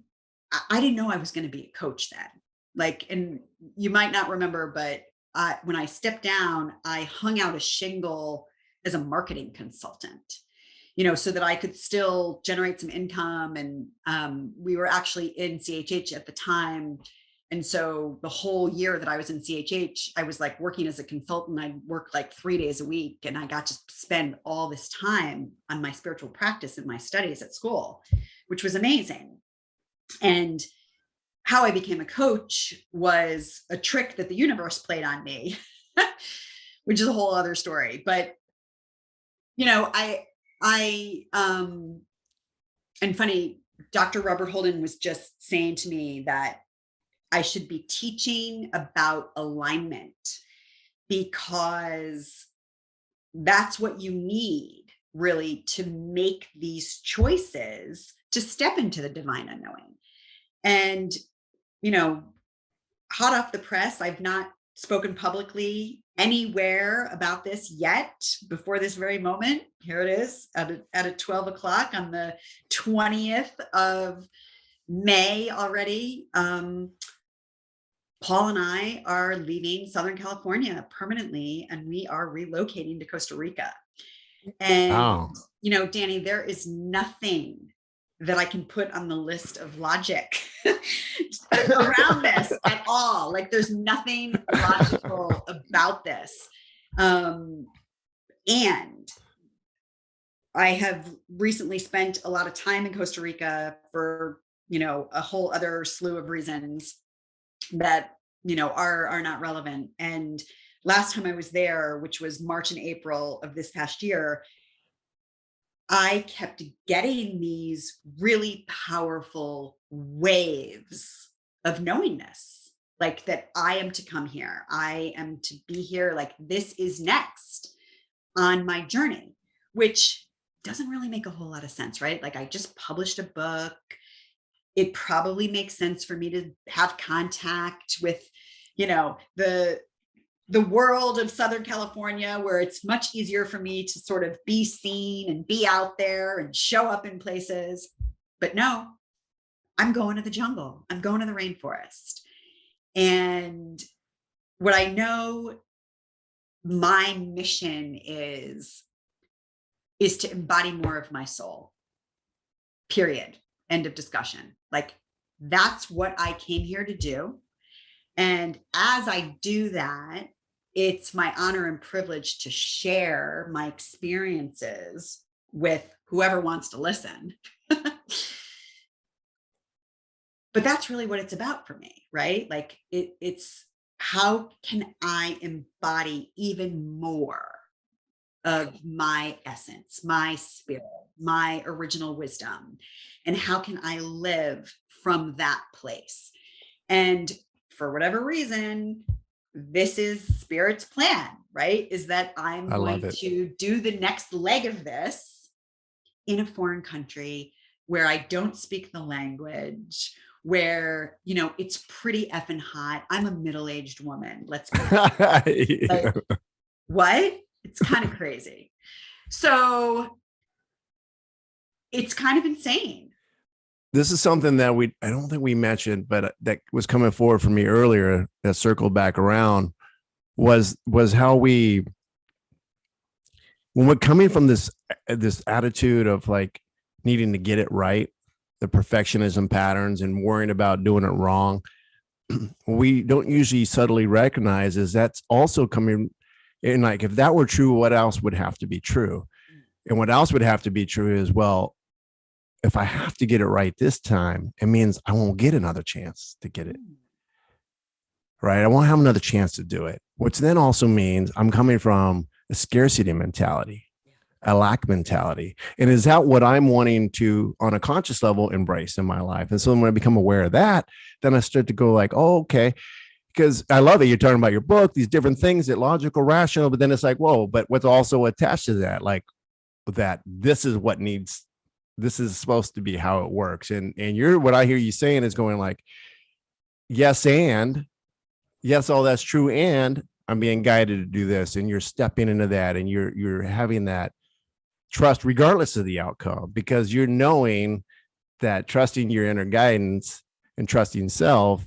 didn't know I was going to be a coach then. Like, and you might not remember, but when I stepped down, I hung out a shingle as a marketing consultant, so that I could still generate some income. And we were actually in CHH at the time. And so the whole year that I was in CHH, I was like working as a consultant. I worked like 3 days a week, and I got to spend all this time on my spiritual practice and my studies at school, which was amazing. And how I became a coach was a trick that the universe played on me, which is a whole other story. But, and funny, Dr. Robert Holden was just saying to me that I should be teaching about alignment, because that's what you need really to make these choices to step into the divine unknowing. And, hot off the press, I've not spoken publicly anywhere about this yet before this very moment. Here it is at 12 o'clock on the 20th of May already. Paul and I are leaving Southern California permanently, and we are relocating to Costa Rica. And, Danny, there is nothing that I can put on the list of logic around this at all. Like, there's nothing logical about this. And I have recently spent a lot of time in Costa Rica for, a whole other slew of reasons that, are not relevant. And last time I was there, which was March and April of this past year, I kept getting these really powerful waves of knowingness, like that I am to come here. I am to be here. Like, this is next on my journey, which doesn't really make a whole lot of sense, right? Like, I just published a book. It probably makes sense for me to have contact with, the world of Southern California, where it's much easier for me to sort of be seen and be out there and show up in places. But no, I'm going to the jungle. I'm going to the rainforest. And what I know my mission is to embody more of my soul, period. End of discussion. Like, that's what I came here to do. And as I do that, it's my honor and privilege to share my experiences with whoever wants to listen. But that's really what it's about for me, right? Like, it's how can I embody even more of my essence, my spirit, my original wisdom, and how can I live from that place? And for whatever reason, this is Spirit's plan, right? Is that I'm going to do the next leg of this in a foreign country where I don't speak the language, where, it's pretty effing hot. I'm a middle-aged woman. Let's be like, what? It's kind of crazy. So it's kind of insane. This is something that I don't think we mentioned, but that was coming forward for me earlier, that circled back around, was how when we're coming from this attitude of like needing to get it right, the perfectionism patterns and worrying about doing it wrong, we don't usually subtly recognize is that's also coming in. Like, if that were true, what else would have to be true? And what else would have to be true is, well, if I have to get it right this time, it means I won't get another chance to get it. right? I want to have another chance to do it, which then also means I'm coming from a scarcity mentality, a lack mentality. And is that what I'm wanting to, on a conscious level, embrace in my life? And so when I become aware of that, then I start to go like, oh, okay. Because I love it. You're talking about your book, these different things that logical, rational, but then it's like, whoa, but what's also attached to that? Like that this is what needs, this is supposed to be how it works. And you're, what I hear you saying is going like, yes, and yes, all that's true. And I'm being guided to do this. And you're stepping into that, and you're having that trust regardless of the outcome, because you're knowing that trusting your inner guidance and trusting self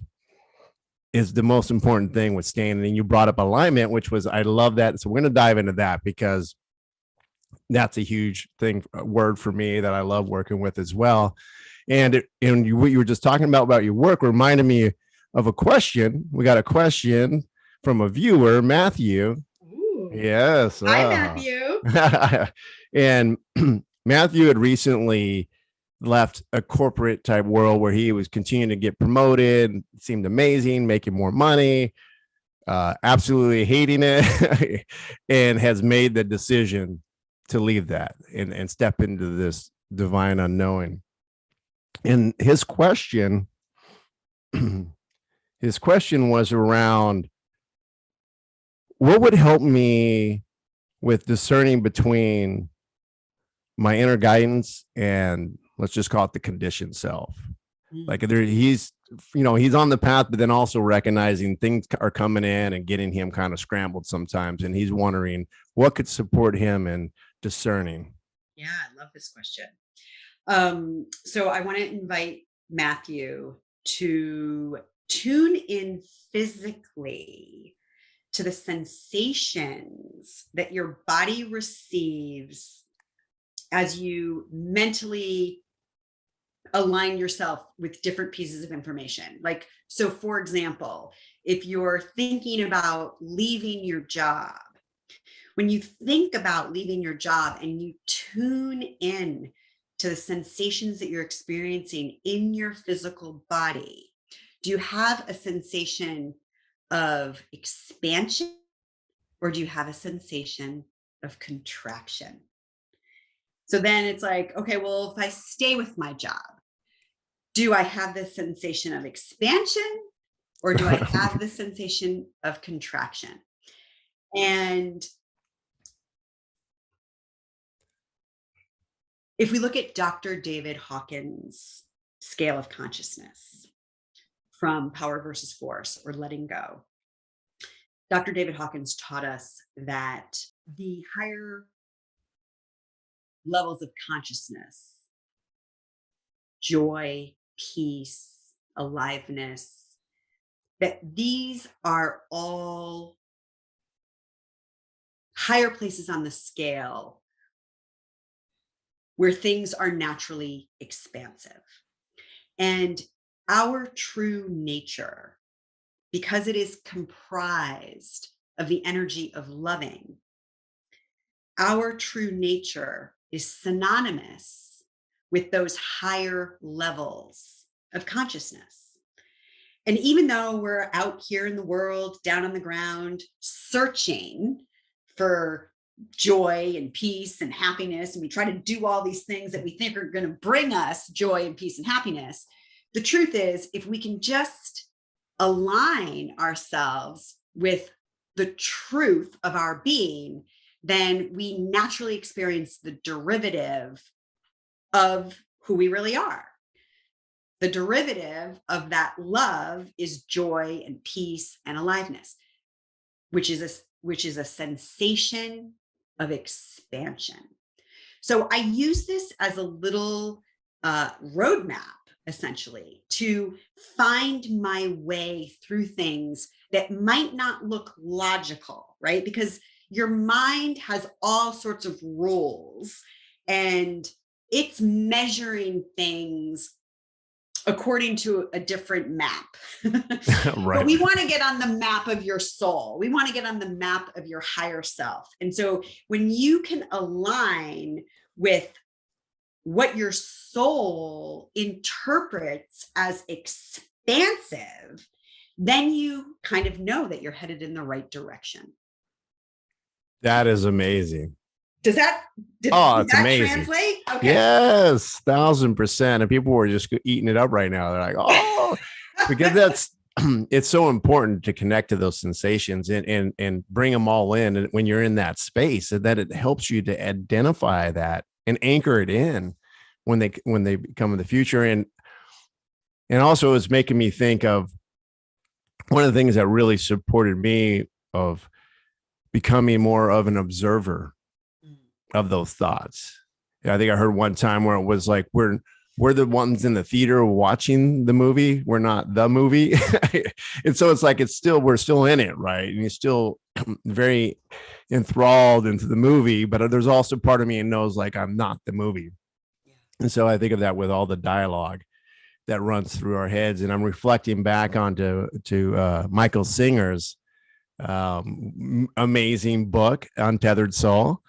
is the most important thing with staying. And you brought up alignment, which was, I love that. So we're going to dive into that, because that's a huge thing, a word for me that I love working with as well. And what you were just talking about your work reminded me of a question. We got a question from a viewer, Matthew. Ooh. Yes. Hi, Matthew. And Matthew had recently left a corporate type world where he was continuing to get promoted, seemed amazing, making more money, absolutely hating it, and has made the decision to leave that and step into this divine unknowing. And his question was around, what would help me with discerning between my inner guidance and, let's just call it, the conditioned self. Like he's on the path, but then also recognizing things are coming in and getting him kind of scrambled sometimes. And he's wondering what could support him in discerning. Yeah, I love this question. So I want to invite Matthew to tune in physically to the sensations that your body receives as you mentally align yourself with different pieces of information. Like, so for example, if you're thinking about leaving your job, when you think about leaving your job and you tune in to the sensations that you're experiencing in your physical body, do you have a sensation of expansion, or do you have a sensation of contraction? So then it's like, okay, well, if I stay with my job, do I have the sensation of expansion, or do I have the sensation of contraction? And if we look at Dr. David Hawkins' scale of consciousness from Power versus Force, or Letting Go, Dr. David Hawkins taught us that the higher levels of consciousness, joy, peace, aliveness, that these are all higher places on the scale where things are naturally expansive. And our true nature, because it is comprised of the energy of loving, our true nature is synonymous with those higher levels of consciousness. And even though we're out here in the world, down on the ground, searching for joy and peace and happiness, and we try to do all these things that we think are going to bring us joy and peace and happiness, the truth is, if we can just align ourselves with the truth of our being, then we naturally experience the derivative of who we really are. The derivative of that love is joy and peace and aliveness, which is a sensation of expansion. So I use this as a little roadmap, essentially, to find my way through things that might not look logical, right? Because your mind has all sorts of rules, and it's measuring things according to a different map. Right. But we want to get on the map of your soul. We want to get on the map of your higher self. And so when you can align with what your soul interprets as expansive, then you kind of know that you're headed in the right direction. That is amazing. Does that, Oh, does it's that amazing. translate? Okay. Yes, 1000%. And people were just eating it up right now. They're like, oh, because that's it's so important to connect to those sensations and bring them all in. And when you're in that space, and that it helps you to identify that and anchor it in when they become in the future. And also it's making me think of one of the things that really supported me of becoming more of an observer of those thoughts. I think I heard one time where it was like, we're the ones in the theater watching the movie. We're not the movie. And so it's like, we're still in it. Right. And you're still very enthralled into the movie, but there's also part of me that knows like, I'm not the movie. Yeah. And so I think of that with all the dialogue that runs through our heads. And I'm reflecting back onto Michael Singer's amazing book, Untethered Soul.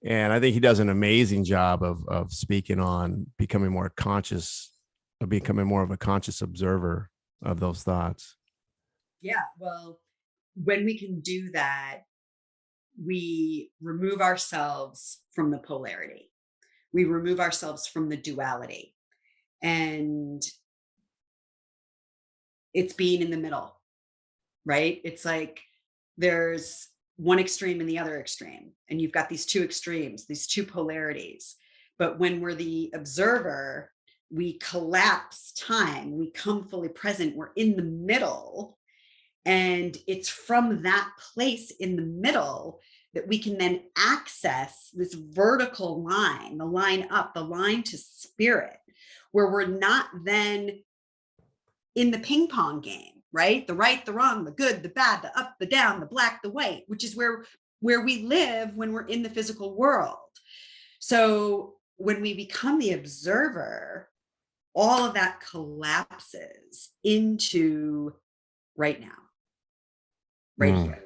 And I think he does an amazing job of speaking on becoming more conscious, of becoming more of a conscious observer of those thoughts. Yeah. Well, when we can do that, we remove ourselves from the polarity. We remove ourselves from the duality. And it's being in the middle, right? It's like there's one extreme and the other extreme, and you've got these two extremes, these two polarities. But when we're the observer, we collapse time, we come fully present, we're in the middle. And it's from that place in the middle that we can then access this vertical line, the line up, the line to spirit, where we're not then in the ping pong game, right? The right, the wrong, the good, the bad, the up, the down, the black, the white, which is where we live when we're in the physical world. So when we become the observer, all of that collapses into right now, right here.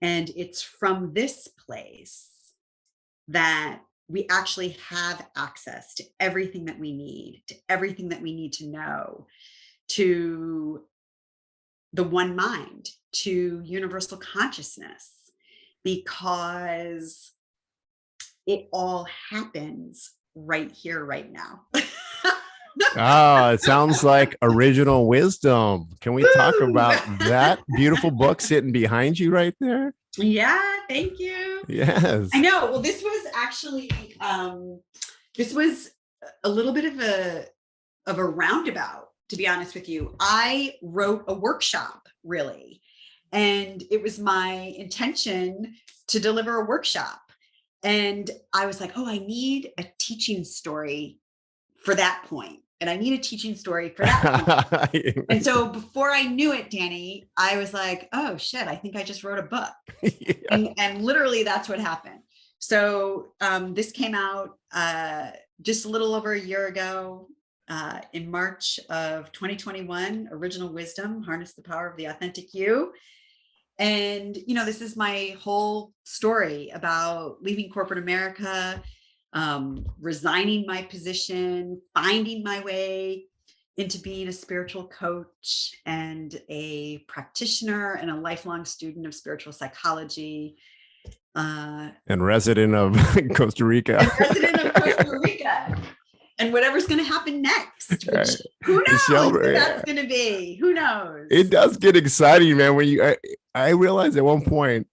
And it's from this place that we actually have access to everything that we need, to everything that we need to know, to the one mind, to universal consciousness, because it all happens right here, right now. Oh, it sounds like original wisdom. Can we talk about that beautiful book sitting behind you right there? Yeah, thank you. Yes. I know. Well, this was actually, this was a little bit of a roundabout, to be honest with you. I wrote a workshop, really, and it was my intention to deliver a workshop. And I was like, oh, I need a teaching story for that point. And I need a teaching story for that point. And so before I knew it, Danny, I was like, oh shit, I think I just wrote a book. Yeah. And literally that's what happened. So this came out just a little over a year ago, in March of 2021, Original Wisdom, Harness the Power of the Authentic You. And, you know, this is my whole story about leaving corporate America, resigning my position, finding my way into being a spiritual coach and a practitioner and a lifelong student of spiritual psychology. And resident of Costa Rica. And whatever's going to happen next, which, who knows what that's going to be? Who knows? It does get exciting, man. When I realized at one point,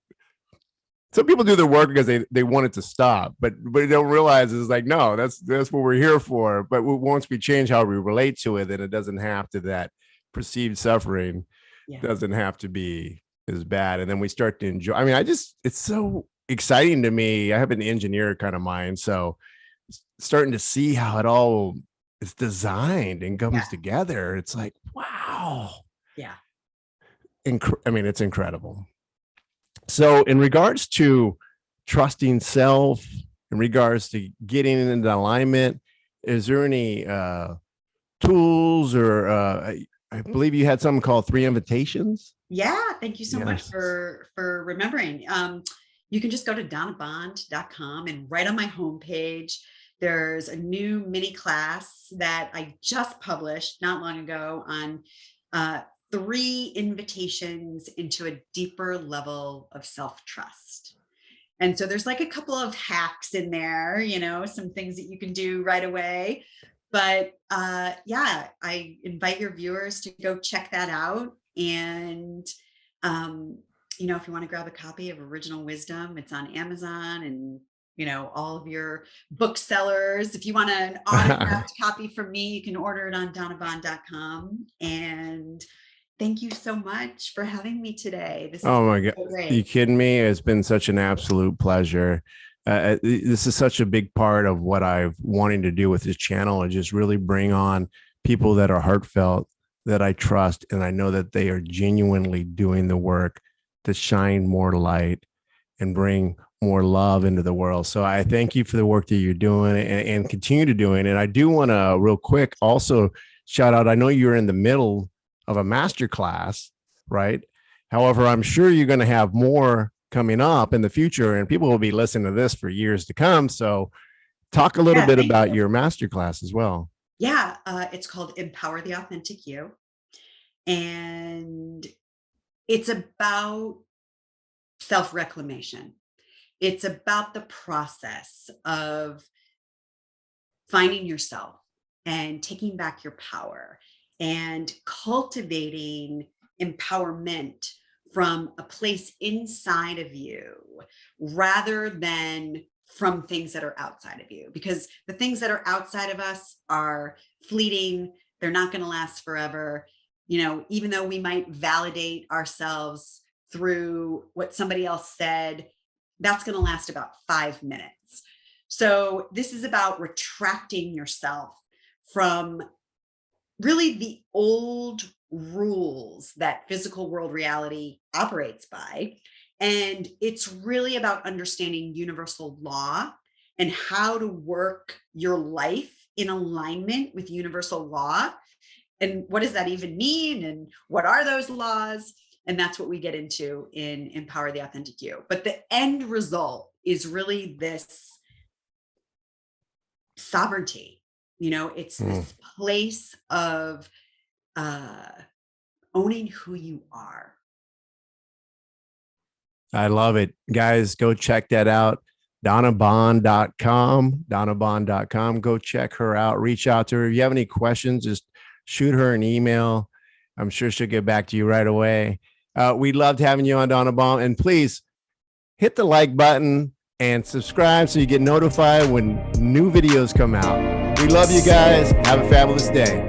some people do their work because they want it to stop, but they don't realize it's like, no, that's what we're here for. But once we change how we relate to it, then it doesn't have to, that perceived suffering doesn't have to be as bad. And then we start to enjoy. I mean, it's so exciting to me. I have an engineer kind of mind. So starting to see how it all is designed and comes together. It's like, wow. Yeah. I mean, it's incredible. So in regards to trusting self, in regards to getting into alignment, is there any tools or I believe you had something called 3 Invitations? Yeah. Thank you so much for remembering. You can just go to donnabond.com, and right on my homepage, there's a new mini class that I just published not long ago on 3 invitations into a deeper level of self-trust. And so there's like a couple of hacks in there, some things that you can do right away. But yeah, I invite your viewers to go check that out. And, if you want to grab a copy of Original Wisdom, it's on Amazon and, all of your booksellers. If you want an autographed copy from me, you can order it on donnabond.com. And thank you so much for having me today. Oh my God. So great. Are you kidding me? It's been such an absolute pleasure. This is such a big part of what I've wanting to do with this channel, and just really bring on people that are heartfelt, that I trust, and I know that they are genuinely doing the work to shine more light and bring more love into the world. So I thank you for the work that you're doing and continue to doing. And I do want to real quick also shout out, I know you're in the middle of a master class, right? However, I'm sure you're going to have more coming up in the future, and people will be listening to this for years to come. So talk a little bit about your master class as well. Yeah, it's called Empower the Authentic You. And it's about self-reclamation. It's about the process of finding yourself and taking back your power and cultivating empowerment from a place inside of you rather than from things that are outside of you, because the things that are outside of us are fleeting. They're not going to last forever. Even though we might validate ourselves through what somebody else said, that's going to last about 5 minutes. So this is about retracting yourself from really the old rules that physical world reality operates by. And it's really about understanding universal law and how to work your life in alignment with universal law. And what does that even mean? And what are those laws? And that's what we get into in Empower the Authentic You. But the end result is really this sovereignty. It's this place of owning who you are. I love it. Guys, go check that out. donnabond.com. Go check her out. Reach out to her. If you have any questions, just shoot her an email. I'm sure she'll get back to you right away. We loved having you on, Donna Baum. And please hit the like button and subscribe so you get notified when new videos come out. We love you guys. Have a fabulous day.